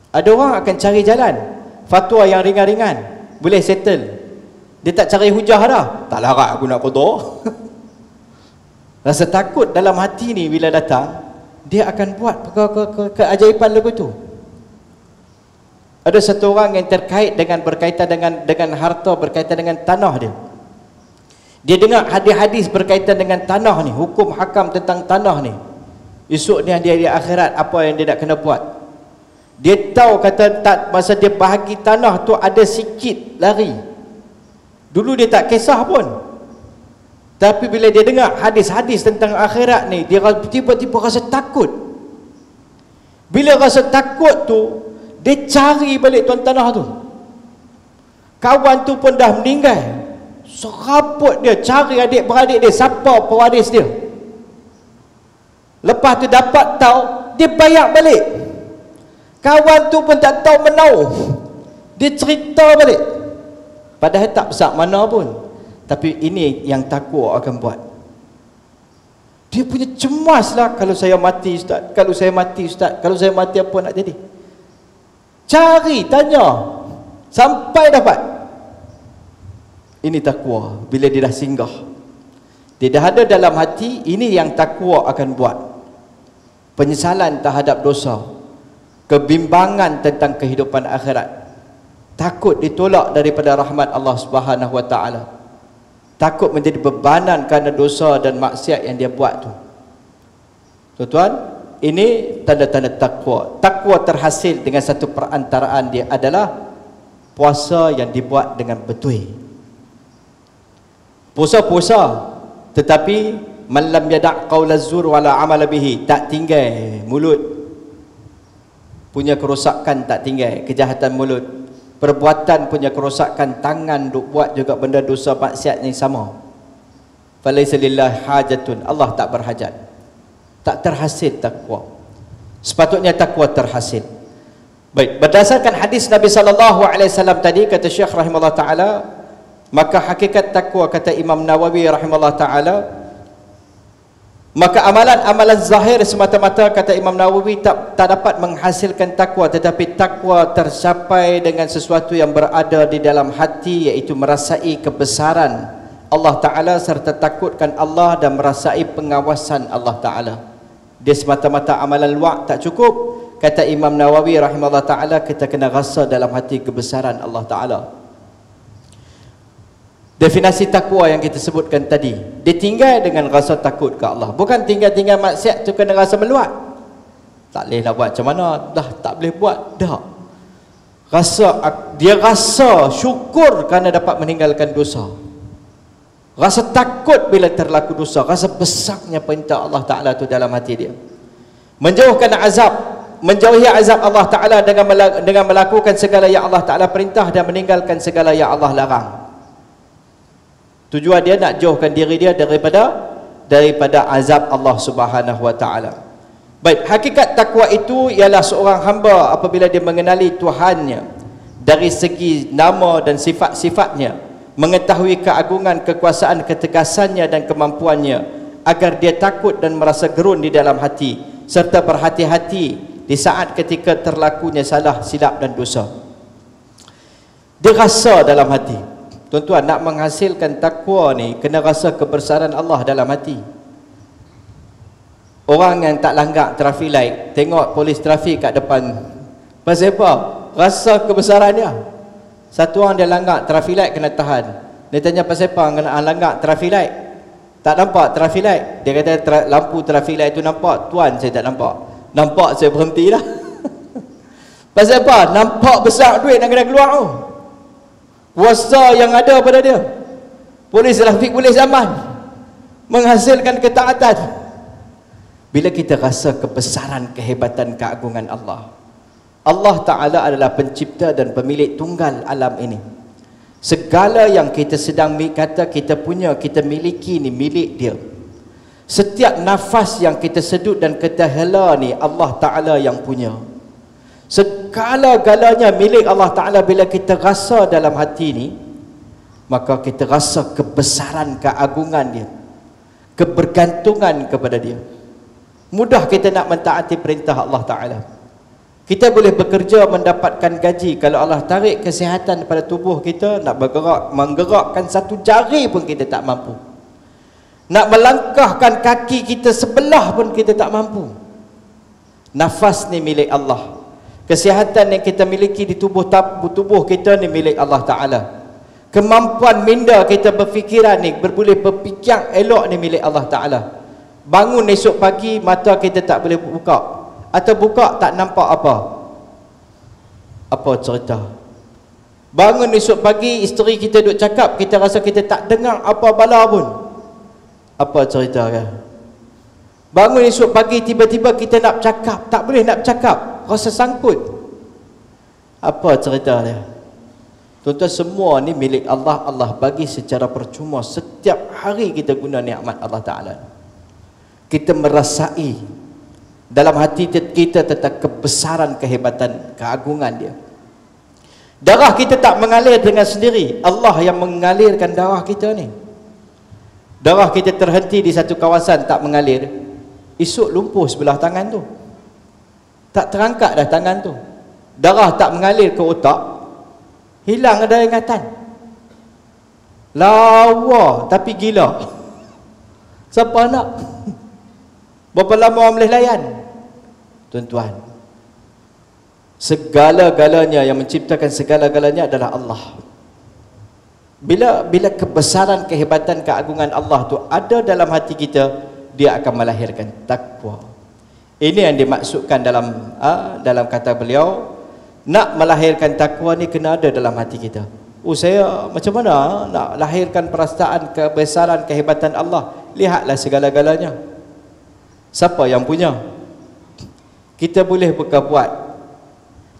Ada orang akan cari jalan fatwa yang ringan-ringan, boleh settle. Dia tak cari hujah dah, tak larat aku nak qada. Rasa takut dalam hati ni bila datang, dia akan buat keajaiban lagu tu. Ada satu orang yang berkaitan dengan harta, berkaitan dengan tanah dia. Dia dengar hadis-hadis berkaitan dengan tanah ni, hukum hakam tentang tanah ni. Esok ni dia di akhirat apa yang dia nak kena buat. Dia tahu kata masa dia bahagi tanah tu ada sikit lari. Dulu dia tak kisah pun. Tapi bila dia dengar hadis-hadis tentang akhirat ni, dia tiba-tiba rasa takut. Bila rasa takut tu, dia cari balik tuan tanah tu. Kawan tu pun dah meninggal, serabut dia cari adik-beradik dia, siapa pewaris dia. Lepas tu dapat tahu, dia bayar balik. Kawan tu pun tak tahu menau, dia cerita balik. Padahal tak besar mana pun. Tapi ini yang takwa akan buat. Dia punya cemas lah, kalau saya mati ustaz, kalau saya mati ustaz, kalau saya mati apa nak jadi. Cari, tanya, sampai dapat. Ini takwa. Bila dia dah singgah, dia dah ada dalam hati, ini yang takwa akan buat. Penyesalan terhadap dosa, kebimbangan tentang kehidupan akhirat, takut ditolak daripada rahmat Allah Subhanahu wa taala, takut menjadi bebanan kerana dosa dan maksiat yang dia buat tu. Tuan-tuan, ini tanda-tanda takwa. Takwa terhasil dengan satu perantaraan dia adalah puasa yang dibuat dengan betul. Puasa-puasa Tetapi man lam yada' qaulaz zur wala amala bihi, tak tinggal mulut punya kerosakan, tak tinggal kejahatan mulut, perbuatan punya kerosakan, tangan duk buat juga benda dosa maksiat yang sama. Falaisa lillahi hajatun, Allah tak berhajat, tak terhasil takwa. Sepatutnya takwa terhasil. Baik, berdasarkan hadis Nabi sallallahu alaihi wasallam tadi, kata Syekh rahimahullah taala, maka hakikat takwa, kata Imam Nawawi rahimahullah taala, maka amalan-amalan zahir semata-mata, kata Imam Nawawi, tak dapat menghasilkan takwa, tetapi takwa tercapai dengan sesuatu yang berada di dalam hati, iaitu merasai kebesaran Allah Ta'ala serta takutkan Allah dan merasai pengawasan Allah Ta'ala. Dia semata-mata amalan luar tak cukup, kata Imam Nawawi rahimahullah ta'ala, kita kena rasa dalam hati kebesaran Allah Ta'ala. Definisi takwa yang kita sebutkan tadi, dia tinggal dengan rasa takut ke Allah, bukan tinggal-tinggal maksiat tu kena rasa meluat. Tak boleh lah buat macam mana, dah tak boleh buat, dah dia rasa syukur kerana dapat meninggalkan dosa, rasa takut bila terlaku dosa, rasa besarnya perintah Allah Ta'ala tu dalam hati dia, menjauhkan azab, menjauhi azab Allah Ta'ala dengan melakukan segala yang Allah Ta'ala perintah dan meninggalkan segala yang Allah larang. Tujuan dia nak jauhkan diri dia daripada azab Allah Subhanahu wa Ta'ala. Baik, hakikat takwa itu ialah seorang hamba apabila dia mengenali Tuhannya dari segi nama dan sifat-sifatnya, mengetahui keagungan, kekuasaan, ketegasannya dan kemampuannya, agar dia takut dan merasa gerun di dalam hati, serta berhati-hati di saat ketika terlakunya salah, silap dan dosa. Dia rasa dalam hati. Tuan-tuan, nak menghasilkan takwa ni kena rasa kebesaran Allah dalam hati. Orang yang tak langgar traffic light, tengok polis trafik kat depan, pasal apa? Rasa kebesaran dia. Satu orang dia langgar traffic light kena tahan. Dia tanya pasal apa kena langgar traffic light? Tak nampak traffic light. Dia kata lampu traffic light tu nampak, tuan saya tak nampak. Nampak saya berhentilah. Pasal apa? Nampak besar duit nak kena keluar tu. Kuasa yang ada pada dia. Polis trafik boleh zaman, menghasilkan ketaatan. Bila kita rasa kebesaran, kehebatan, keagungan Allah, Allah Ta'ala adalah pencipta dan pemilik tunggal alam ini. Segala yang kita sedang kata kita punya, kita miliki ni milik dia. Setiap nafas yang kita sedut dan kita hela ni Allah Ta'ala yang punya. Segala-galanya milik Allah Ta'ala. Bila kita rasa dalam hati ni, maka kita rasa kebesaran, keagungan dia, kebergantungan kepada dia. Mudah kita nak mentaati perintah Allah Ta'ala. Kita boleh bekerja mendapatkan gaji. Kalau Allah tarik kesihatan pada tubuh kita, nak bergerak, menggerakkan satu jari pun kita tak mampu. Nak melangkahkan kaki kita sebelah pun kita tak mampu. Nafas ni milik Allah. Kesihatan yang kita miliki di tubuh kita ni milik Allah Ta'ala. Kemampuan minda kita berfikiran ni, boleh berfikir elok ni milik Allah Ta'ala. Bangun esok pagi, mata kita tak boleh buka, atau buka tak nampak apa cerita. Bangun esok pagi, isteri kita duk cakap, kita rasa kita tak dengar apa bala pun. Apa cerita kan? Bangun esok pagi, tiba-tiba kita nak cakap, tak boleh nak cakap, rasa sangkut. Apa cerita dia? Tuan-tuan, semua ni milik Allah. Allah bagi secara percuma. Setiap hari kita guna nikmat Allah Ta'ala. Kita merasai dalam hati kita tentang kebesaran, kehebatan, keagungan dia. Darah kita tak mengalir dengan sendiri. Allah yang mengalirkan darah kita ni. Darah kita terhenti di satu kawasan, tak mengalir, esok lumpuh sebelah tangan tu, tak terangkat dah tangan tu. Darah tak mengalir ke otak, hilang ada ingatan. Lawa tapi gila. Siapa nak? Berapa lama orang boleh layan? Tuan-tuan, segala-galanya, yang menciptakan segala-galanya adalah Allah. Bila kebesaran, kehebatan, keagungan Allah tu ada dalam hati kita, dia akan melahirkan takwa. Ini yang dimaksudkan dalam kata beliau, nak melahirkan takwa ni kena ada dalam hati kita. Oh, saya macam mana nak lahirkan perasaan kebesaran, kehebatan Allah? Lihatlah segala-galanya. Siapa yang punya? Kita boleh berbuat,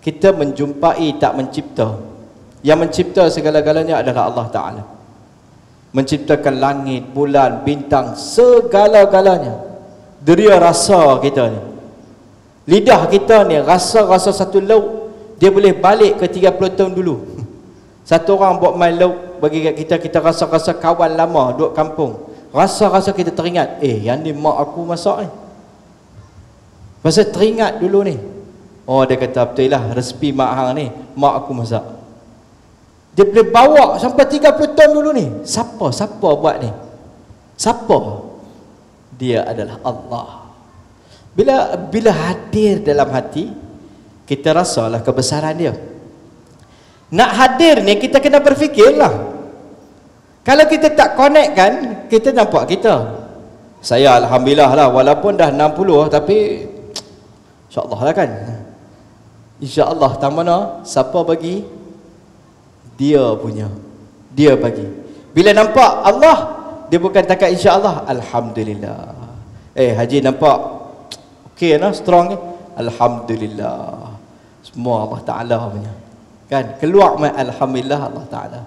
kita menjumpai tak mencipta. Yang mencipta segala-galanya adalah Allah Ta'ala. Menciptakan langit, bulan, bintang, segala-galanya. Deria rasa kita ni, lidah kita ni, rasa-rasa satu lauk, dia boleh balik ke 30 tahun dulu. Satu orang buat main lauk bagi kat kita, kita rasa-rasa kawan lama duduk kampung, rasa-rasa kita teringat, yang ni mak aku masak ni. Pasal teringat dulu ni. Oh, dia kata betul lah, resipi mak hang ni mak aku masak. Dia boleh bawa sampai 30 tahun dulu ni. Siapa buat ni? Siapa? Dia adalah Allah. Bila hadir dalam hati, kita rasalah kebesaran dia. Nak hadir ni kita kena berfikirlah. Kalau kita tak connect kan, kita nampak kita. Saya alhamdulillah lah, walaupun dah 60 tapi insya-Allah lah kan. InsyaAllah tak mana siapa bagi? Dia punya. Dia bagi. Bila nampak Allah, dia bukan takat insyaAllah, alhamdulillah. Haji nampak okey nah, strong ni, alhamdulillah. Semua Allah Ta'ala punya. Kan? Keluar mai alhamdulillah Allah Ta'ala.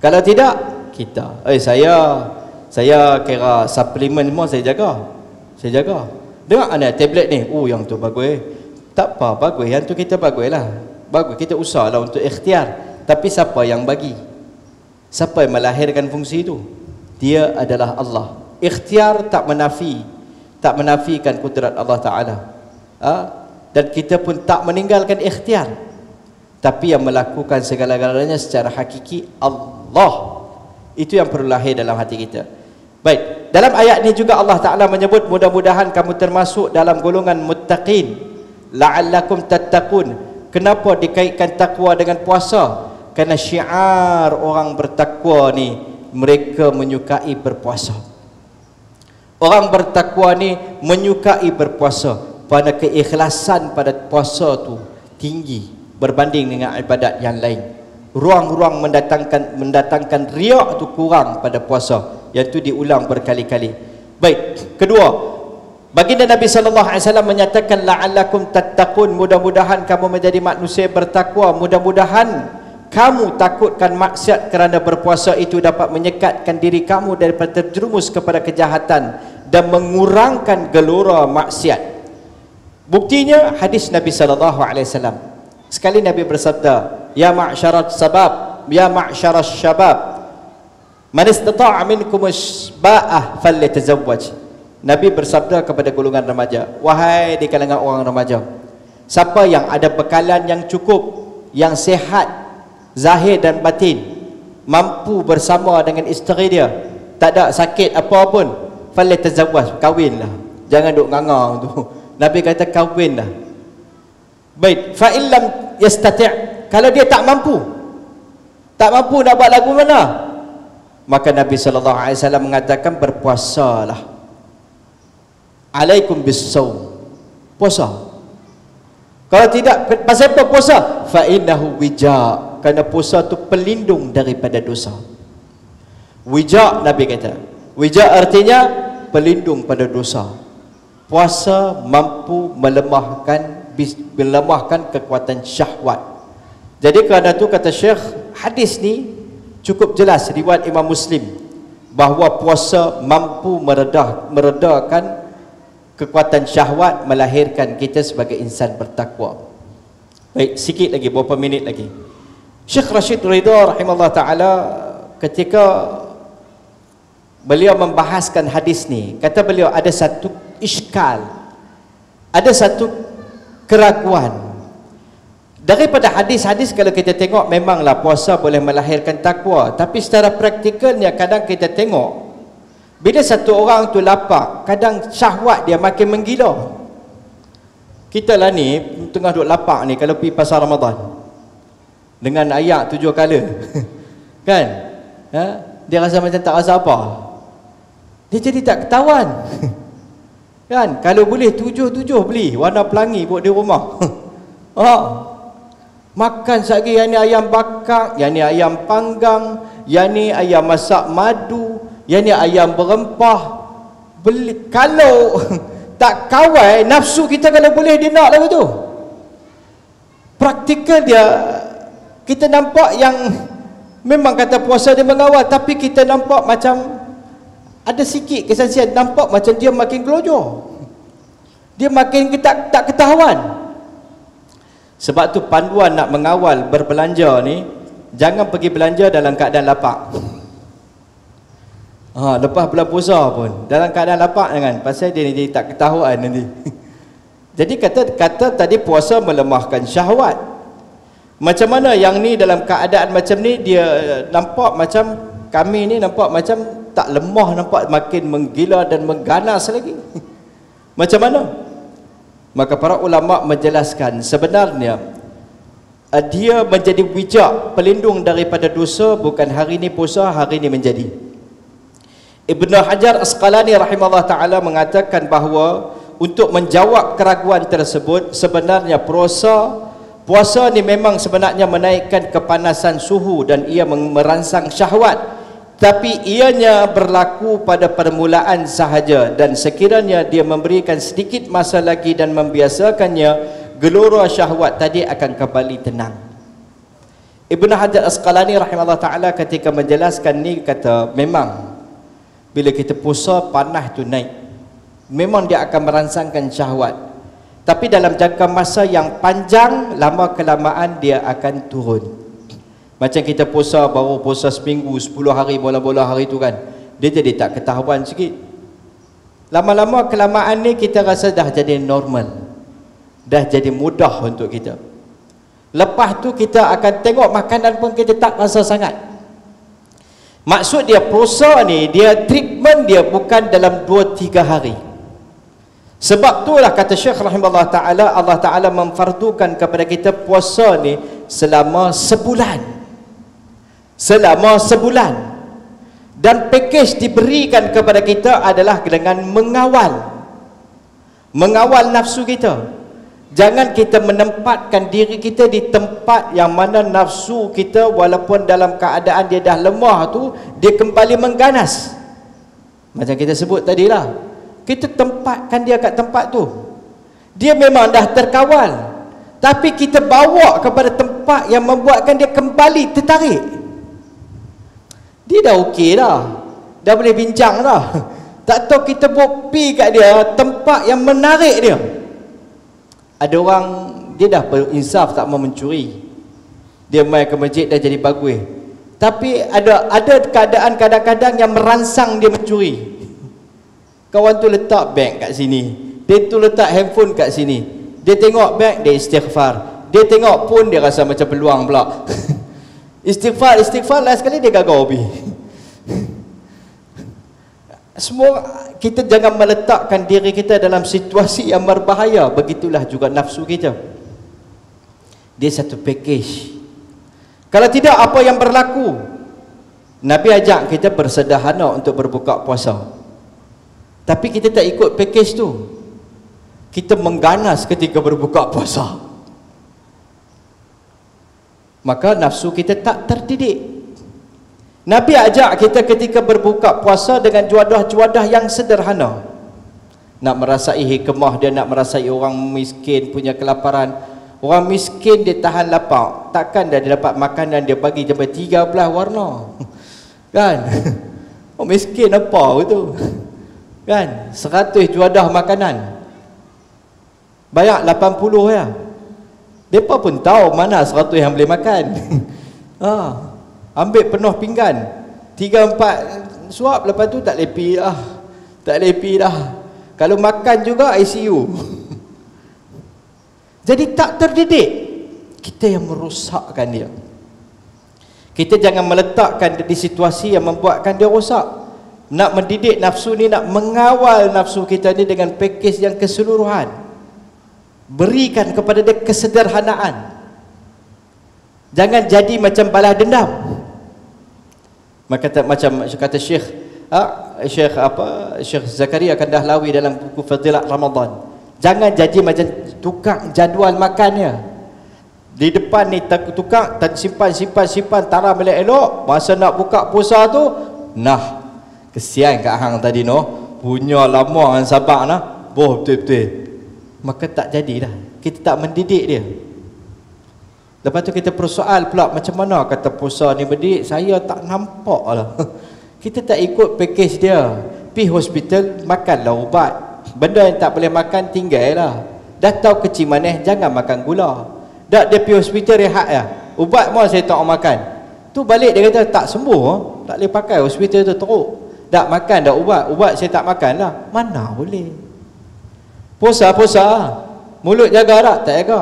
Kalau tidak, kita. Saya kira suplemen semua saya jaga. Saya jaga. Dengar ada tablet ni. Oh, yang tu bagus. Tak apa, bagus. Yang tu kita bagus lah. Bagus, kita usahalah untuk ikhtiar. Tapi siapa yang bagi? Siapa yang melahirkan fungsi itu? Dia adalah Allah. Ikhtiar tak menafikan kudrat Allah Ta'ala. Dan kita pun tak meninggalkan ikhtiar. Tapi yang melakukan segala-galanya secara hakiki Allah. Itu yang perlu lahir dalam hati kita. Baik, dalam ayat ini juga Allah Ta'ala menyebut, mudah-mudahan kamu termasuk dalam golongan muttaqin, la'allakum tattaqun. Kenapa dikaitkan takwa dengan puasa? Kerana syiar orang bertakwa ni, mereka menyukai berpuasa. Orang bertakwa ni menyukai berpuasa, pada keikhlasan pada puasa tu tinggi berbanding dengan ibadat yang lain. Ruang-ruang mendatangkan riak tu kurang pada puasa, yang tu diulang berkali-kali. Baik, kedua, baginda Nabi SAW menyatakan la'allakum tattaqun, mudah-mudahan kamu menjadi manusia bertakwa, mudah-mudahan kamu takutkan maksiat, kerana berpuasa itu dapat menyekatkan diri kamu daripada terjerumus kepada kejahatan dan mengurangkan gelora maksiat. Buktinya hadis Nabi SAW. Sekali Nabi bersabda, ya ma'syarat sabab, ya ma'syarat syabab, man istata'a minkumus ba'ah falyatazawwaj. Nabi bersabda kepada golongan remaja, wahai di kalangan orang remaja, siapa yang ada bekalan yang cukup, yang sehat zahir dan batin, mampu bersama dengan isteri dia, tak ada sakit apa pun, falyatazawwaj, kahwinlah. Jangan duk ngangang tu. Nabi kata kahwinlah. Baik, fa illam yastati', kalau dia tak mampu nak buat lagu mana, maka Nabi SAW mengatakan berpuasalah. Alaikum bis-sawm, puasa. Kalau tidak, pasal apa puasa? Fa innahu wija', kerana puasa tu pelindung daripada dosa. Wija', Nabi kata, wija' artinya pelindung pada dosa. Puasa mampu melemahkan kekuatan syahwat. Jadi kerana tu kata Syekh, hadis ni cukup jelas riwayat Imam Muslim, bahawa puasa mampu meredakan kekuatan syahwat, melahirkan kita sebagai insan bertakwa. Baik, sikit lagi, beberapa minit lagi. Syekh Rashid Ridha rahimahullah ta'ala ketika beliau membahaskan hadis ni, kata beliau ada satu iskal, ada satu keraguan daripada hadis-hadis. Kalau kita tengok, memanglah puasa boleh melahirkan takwa, tapi secara praktikalnya kadang kita tengok, bila satu orang tu lapar, kadang syahwat dia makin menggila. Kita lah ni tengah duduk lapar ni, kalau pergi pasar Ramadan dengan ayak 7 kala kan, dia rasa macam tak rasa apa, dia jadi tak ketahuan kan. Kalau boleh 7 beli warna pelangi buat di rumah. Makan sekali, yang ni ayam bakar, yang ni ayam panggang, yang ni ayam masak madu, yang ni ayam berempah. Beli, kalau tak kawal nafsu kita, kalau boleh dia nak lagu tu. Praktikal dia, kita nampak yang memang kata puasa dia mengawal, tapi kita nampak macam ada sikit kesaksian, nampak macam dia makin gelojor, dia makin tak ketahuan. Sebab tu panduan nak mengawal berbelanja ni, jangan pergi belanja dalam keadaan lapar. Lepas bulan puasa pun dalam keadaan lapar jangan, pasal dia ni tak ketahuan nanti. Jadi kata tadi puasa melemahkan syahwat. Macam mana yang ni dalam keadaan macam ni, dia nampak macam, kami ni nampak macam tak lemah, nampak makin menggila dan mengganas lagi. Macam mana? Maka para ulama menjelaskan sebenarnya dia menjadi wijak pelindung daripada dosa bukan hari ni puasa, hari ni menjadi. Ibnu Hajar Asqalani rahimahullah ta'ala mengatakan bahawa untuk menjawab keraguan tersebut, sebenarnya puasa ni memang sebenarnya menaikkan kepanasan suhu dan ia merangsang syahwat, tapi ianya berlaku pada permulaan sahaja, dan sekiranya dia memberikan sedikit masa lagi dan membiasakannya, gelora syahwat tadi akan kembali tenang. Ibnu Hajar Asqalani rahimahullah ta'ala ketika menjelaskan ni kata, memang bila kita puasa panah tu naik, memang dia akan merangsangkan syahwat, tapi dalam jangka masa yang panjang, lama kelamaan dia akan turun. Macam kita puasa, baru puasa seminggu, 10 hari, bola-bola hari tu kan, dia jadi tak ketahuan sikit. Lama-lama kelamaan ni kita rasa dah jadi normal, dah jadi mudah untuk kita. Lepas tu kita akan tengok makanan pun kita tak rasa sangat. Maksud dia puasa ni, dia treatment dia bukan dalam 2-3 hari. Sebab itulah kata Syekh rahimahullah ta'ala, Allah ta'ala memfardukan kepada kita puasa ni selama sebulan. Selama sebulan. Dan pakej diberikan kepada kita adalah dengan mengawal nafsu kita. Jangan kita menempatkan diri kita di tempat yang mana nafsu kita walaupun dalam keadaan dia dah lemah tu, dia kembali mengganas. Macam kita sebut tadilah, kita tempatkan dia kat tempat tu, dia memang dah terkawal, tapi kita bawa kepada tempat yang membuatkan dia kembali tertarik. Dia dah okey dah boleh bincang dah, tak tahu kita bawa pergi kat dia tempat yang menarik dia. Ada orang dia dah berinsaf, tak mau mencuri, dia main ke masjid dah jadi bagus, tapi ada keadaan kadang-kadang yang merangsang dia mencuri. Kawan tu letak beg kat sini, dia tu letak handphone kat sini, dia tengok beg, dia istighfar, dia tengok pun dia rasa macam peluang pula. Istighfar, last sekali dia gagal habis. Semua kita jangan meletakkan diri kita dalam situasi yang berbahaya. Begitulah juga nafsu kita, dia satu pakej. Kalau tidak, apa yang berlaku? Nabi ajak kita bersederhana untuk berbuka puasa, tapi kita tak ikut pakej tu, kita mengganas ketika berbuka puasa, maka nafsu kita tak terdidik. Nabi ajak kita ketika berbuka puasa dengan juadah-juadah yang sederhana. Nak merasai hikmah dia, nak merasai orang miskin punya kelaparan. Orang miskin dia tahan lapar, takkan dia dapat makanan dia bagi sampai 13 warna. Kan? Orang miskin apa itu? Kan? 100 juadah makanan, banyak 80 ya. Mereka pun tahu mana 100 yang boleh makan. Ambil penuh pinggan, 3-4 suap, lepas tu tak lepi dah. Kalau makan juga ICU. Jadi tak terdidik. Kita yang merosakkan dia. Kita jangan meletakkan di situasi yang membuatkan dia rosak. Nak mendidik nafsu ni, nak mengawal nafsu kita ni dengan pakej yang keseluruhan. Berikan kepada dia kesederhanaan. Jangan jadi macam balas dendam. Macam kata Syekh Zakaria Kandahlawi dalam buku Fadilat Ramadan, jangan jadi macam tukang jadual makannya. Di depan ni tukang simpan taram elok-elok. Masa nak buka puasa tu, nah, kesian kat hang tadi no, punya lama dengan sabak nah, boh betul-betul. Maka tak jadilah. Kita tak mendidik dia. Lepas tu kita persoal pula, macam mana kata puasa ni berdidik, saya tak nampak lah. Kita tak ikut pakej dia. Pergi hospital, makanlah ubat. Benda yang tak boleh makan, tinggal lah. Dah tahu kecil manis, jangan makan gula. Dah dia pergi hospital, rehat lah. Ubat mau saya tak mau makan. Tu balik dia kata, tak sembuh, tak boleh pakai hospital tu teruk. Tak makan dah ubat saya tak makan lah. Mana boleh. Puasa, mulut jaga tak? Tak jaga.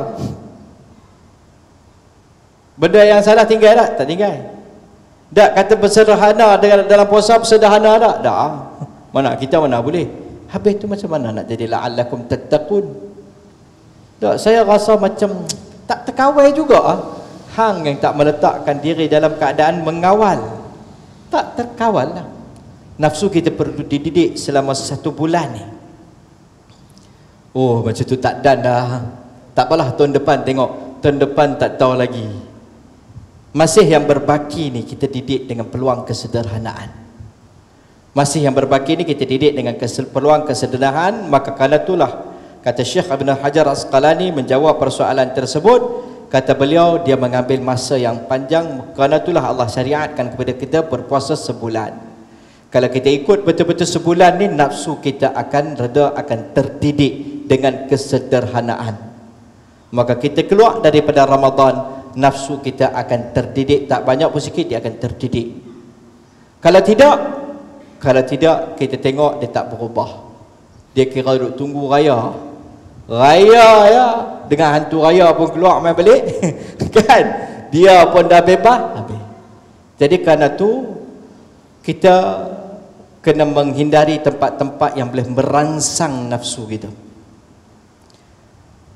Benda yang salah tinggal tak? Tak tinggal. Tak kata bersederhana dalam puasa, bersederhana tak? Tak. Mana kita mana boleh. Habis tu macam mana nak jadi la'allakum tattaqun? Tak, saya rasa macam tak terkawal juga. Hang yang tak meletakkan diri dalam keadaan mengawal, tak terkawal lah. Nafsu kita perlu dididik selama 1 bulan ni. Oh, macam tu tak dan dah. Tak apalah, tahun depan tengok. Tahun depan tak tahu lagi. Masih yang berbaki ni kita didik dengan peluang kesederhanaan. Masih yang berbaki ni kita didik dengan peluang kesederhanaan. Maka kala itulah kata Syekh Ibn Hajar Asqalani menjawab persoalan tersebut. Kata beliau, dia mengambil masa yang panjang. Kerana itulah Allah syariatkan kepada kita berpuasa sebulan. Kalau kita ikut betul-betul sebulan ni, nafsu kita akan reda, akan terdidik dengan kesederhanaan. Maka kita keluar daripada Ramadan, nafsu kita akan terdidik. Tak banyak pun sikit dia akan terdidik. Kalau tidak kita tengok dia tak berubah. Dia kira duduk tunggu raya ya, dengan hantu raya pun keluar main balik kan, dia pun dah bebas habis. Jadi kerana tu kita kena menghindari tempat-tempat yang boleh merangsang nafsu kita.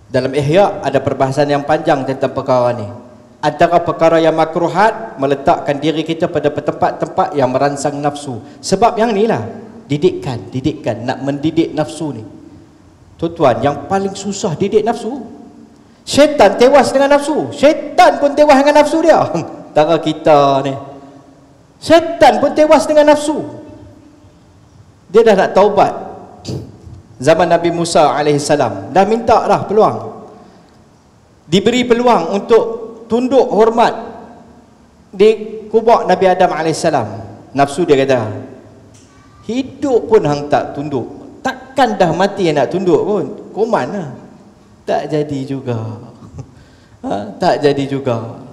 Dalam Ihya ada perbahasan yang panjang tentang perkara ni. Antara perkara yang makruhat, meletakkan diri kita pada tempat-tempat yang merangsang nafsu. Sebab yang ni lah, didikkan, nak mendidik nafsu ni. Tuan-tuan, yang paling susah didik nafsu. Syaitan tewas dengan nafsu. Syaitan pun tewas dengan nafsu dia. Antara kita ni, syaitan pun tewas dengan nafsu. Dia dah nak taubat. Zaman Nabi Musa alaihissalam, dah minta dah peluang. Diberi peluang untuk tunduk hormat di kubur Nabi Adam alaihissalam. Nafsu dia kata, hidup pun hang tak tunduk. Takkan dah mati yang nak tunduk pun. Koman lah. Tak jadi juga. Tak jadi juga.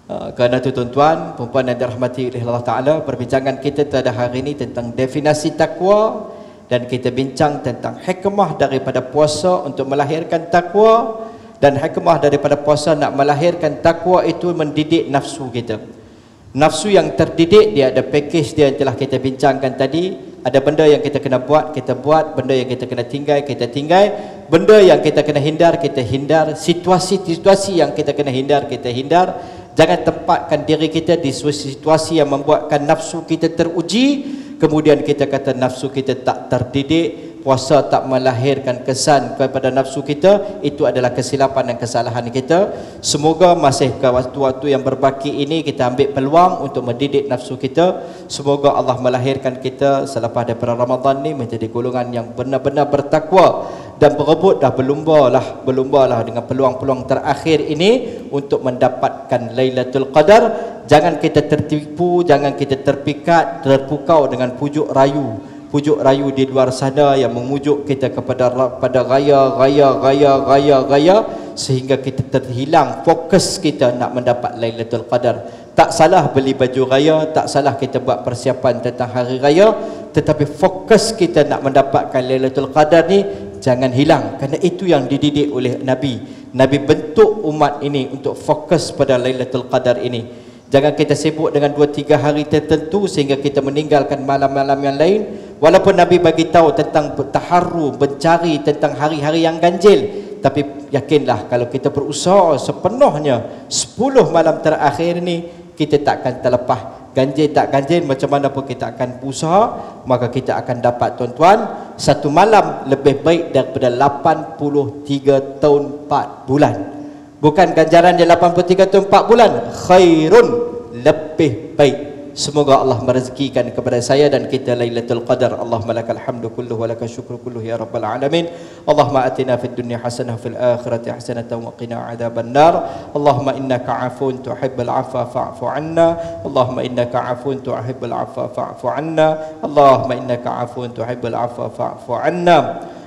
Kerana tu tuan-tuan, perempuan yang dirahmati oleh Allah Ta'ala, perbincangan kita pada hari ini tentang definisi takwa. Dan kita bincang tentang hikmah daripada puasa untuk melahirkan takwa. Dan hikmah daripada puasa nak melahirkan takwa itu mendidik nafsu kita. Nafsu yang terdidik, dia ada pakej dia yang telah kita bincangkan tadi. Ada benda yang kita kena buat, kita buat. Benda yang kita kena tinggal, kita tinggal. Benda yang kita kena hindar, kita hindar. Situasi-situasi yang kita kena hindar, kita hindar. Jangan tempatkan diri kita di situasi yang membuatkan nafsu kita teruji. Kemudian kita kata nafsu kita tak terdidik. Puasa tak melahirkan kesan kepada nafsu kita. Itu adalah kesilapan dan kesalahan kita. Semoga masih ke waktu-waktu yang berbaki ini kita ambil peluang untuk mendidik nafsu kita. Semoga Allah melahirkan kita selepas daripada Ramadan ni menjadi golongan yang benar-benar bertakwa dan berebut dah berlumba-lah dengan peluang-peluang terakhir ini untuk mendapatkan Lailatul Qadar. Jangan kita tertipu, jangan kita terpikat, terpukau dengan pujuk rayu di luar sana yang memujuk kita kepada raya sehingga kita terhilang fokus kita nak mendapat Lailatul Qadar. Tak salah beli baju raya, tak salah kita buat persiapan tentang hari raya, tetapi fokus kita nak mendapatkan Lailatul Qadar ni jangan hilang, kerana itu yang dididik oleh Nabi. Nabi bentuk umat ini untuk fokus pada Lailatul Qadar ini. Jangan kita sibuk dengan 2-3 hari tertentu sehingga kita meninggalkan malam-malam yang lain. Walaupun Nabi bagi tahu tentang taharru, mencari tentang hari-hari yang ganjil, tapi yakinlah kalau kita berusaha sepenuhnya 10 malam terakhir ni, kita takkan terlepas. Ganjil tak ganjil, macam mana pun kita akan berusaha, maka kita akan dapat tuan-tuan. Satu malam lebih baik daripada 83 tahun 4 bulan. Bukan ganjaran dia 83 tahun 4 bulan. Khairun, lebih baik. Semoga Allah merezekikan kepada saya dan kita Lailatul Qadar. Allahumma lakal hamdu kulluhu wa lakal syukru kulluhu ya rabbal alamin. Allahumma atina fid dunya hasanah fil akhirati hasanah wa qina adzaban nar. Allahumma innaka afun tuhibbul afwa fa'fu anna. Allahumma innaka afun tuhibbul afwa fa'fu anna. Allahumma innaka afun tuhibbul afwa fa'fu anna.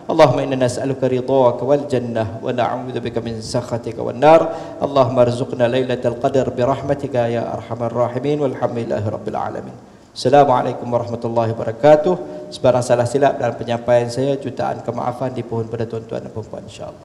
اللهم إنا نسألك رضاك والجنة ونعوذ بك من سخطك والنار. اللهم ارزقنا ليلة القدر برحمتك يا أرحم الراحمين والحمد لله رب العالمين. Assalamualaikum warahmatullahi wabarakatuh. Sebarang salah silap dalam penyampaian saya, jutaan kemaafan dipohon pada tuan-tuan dan puan-puan insya-Allah.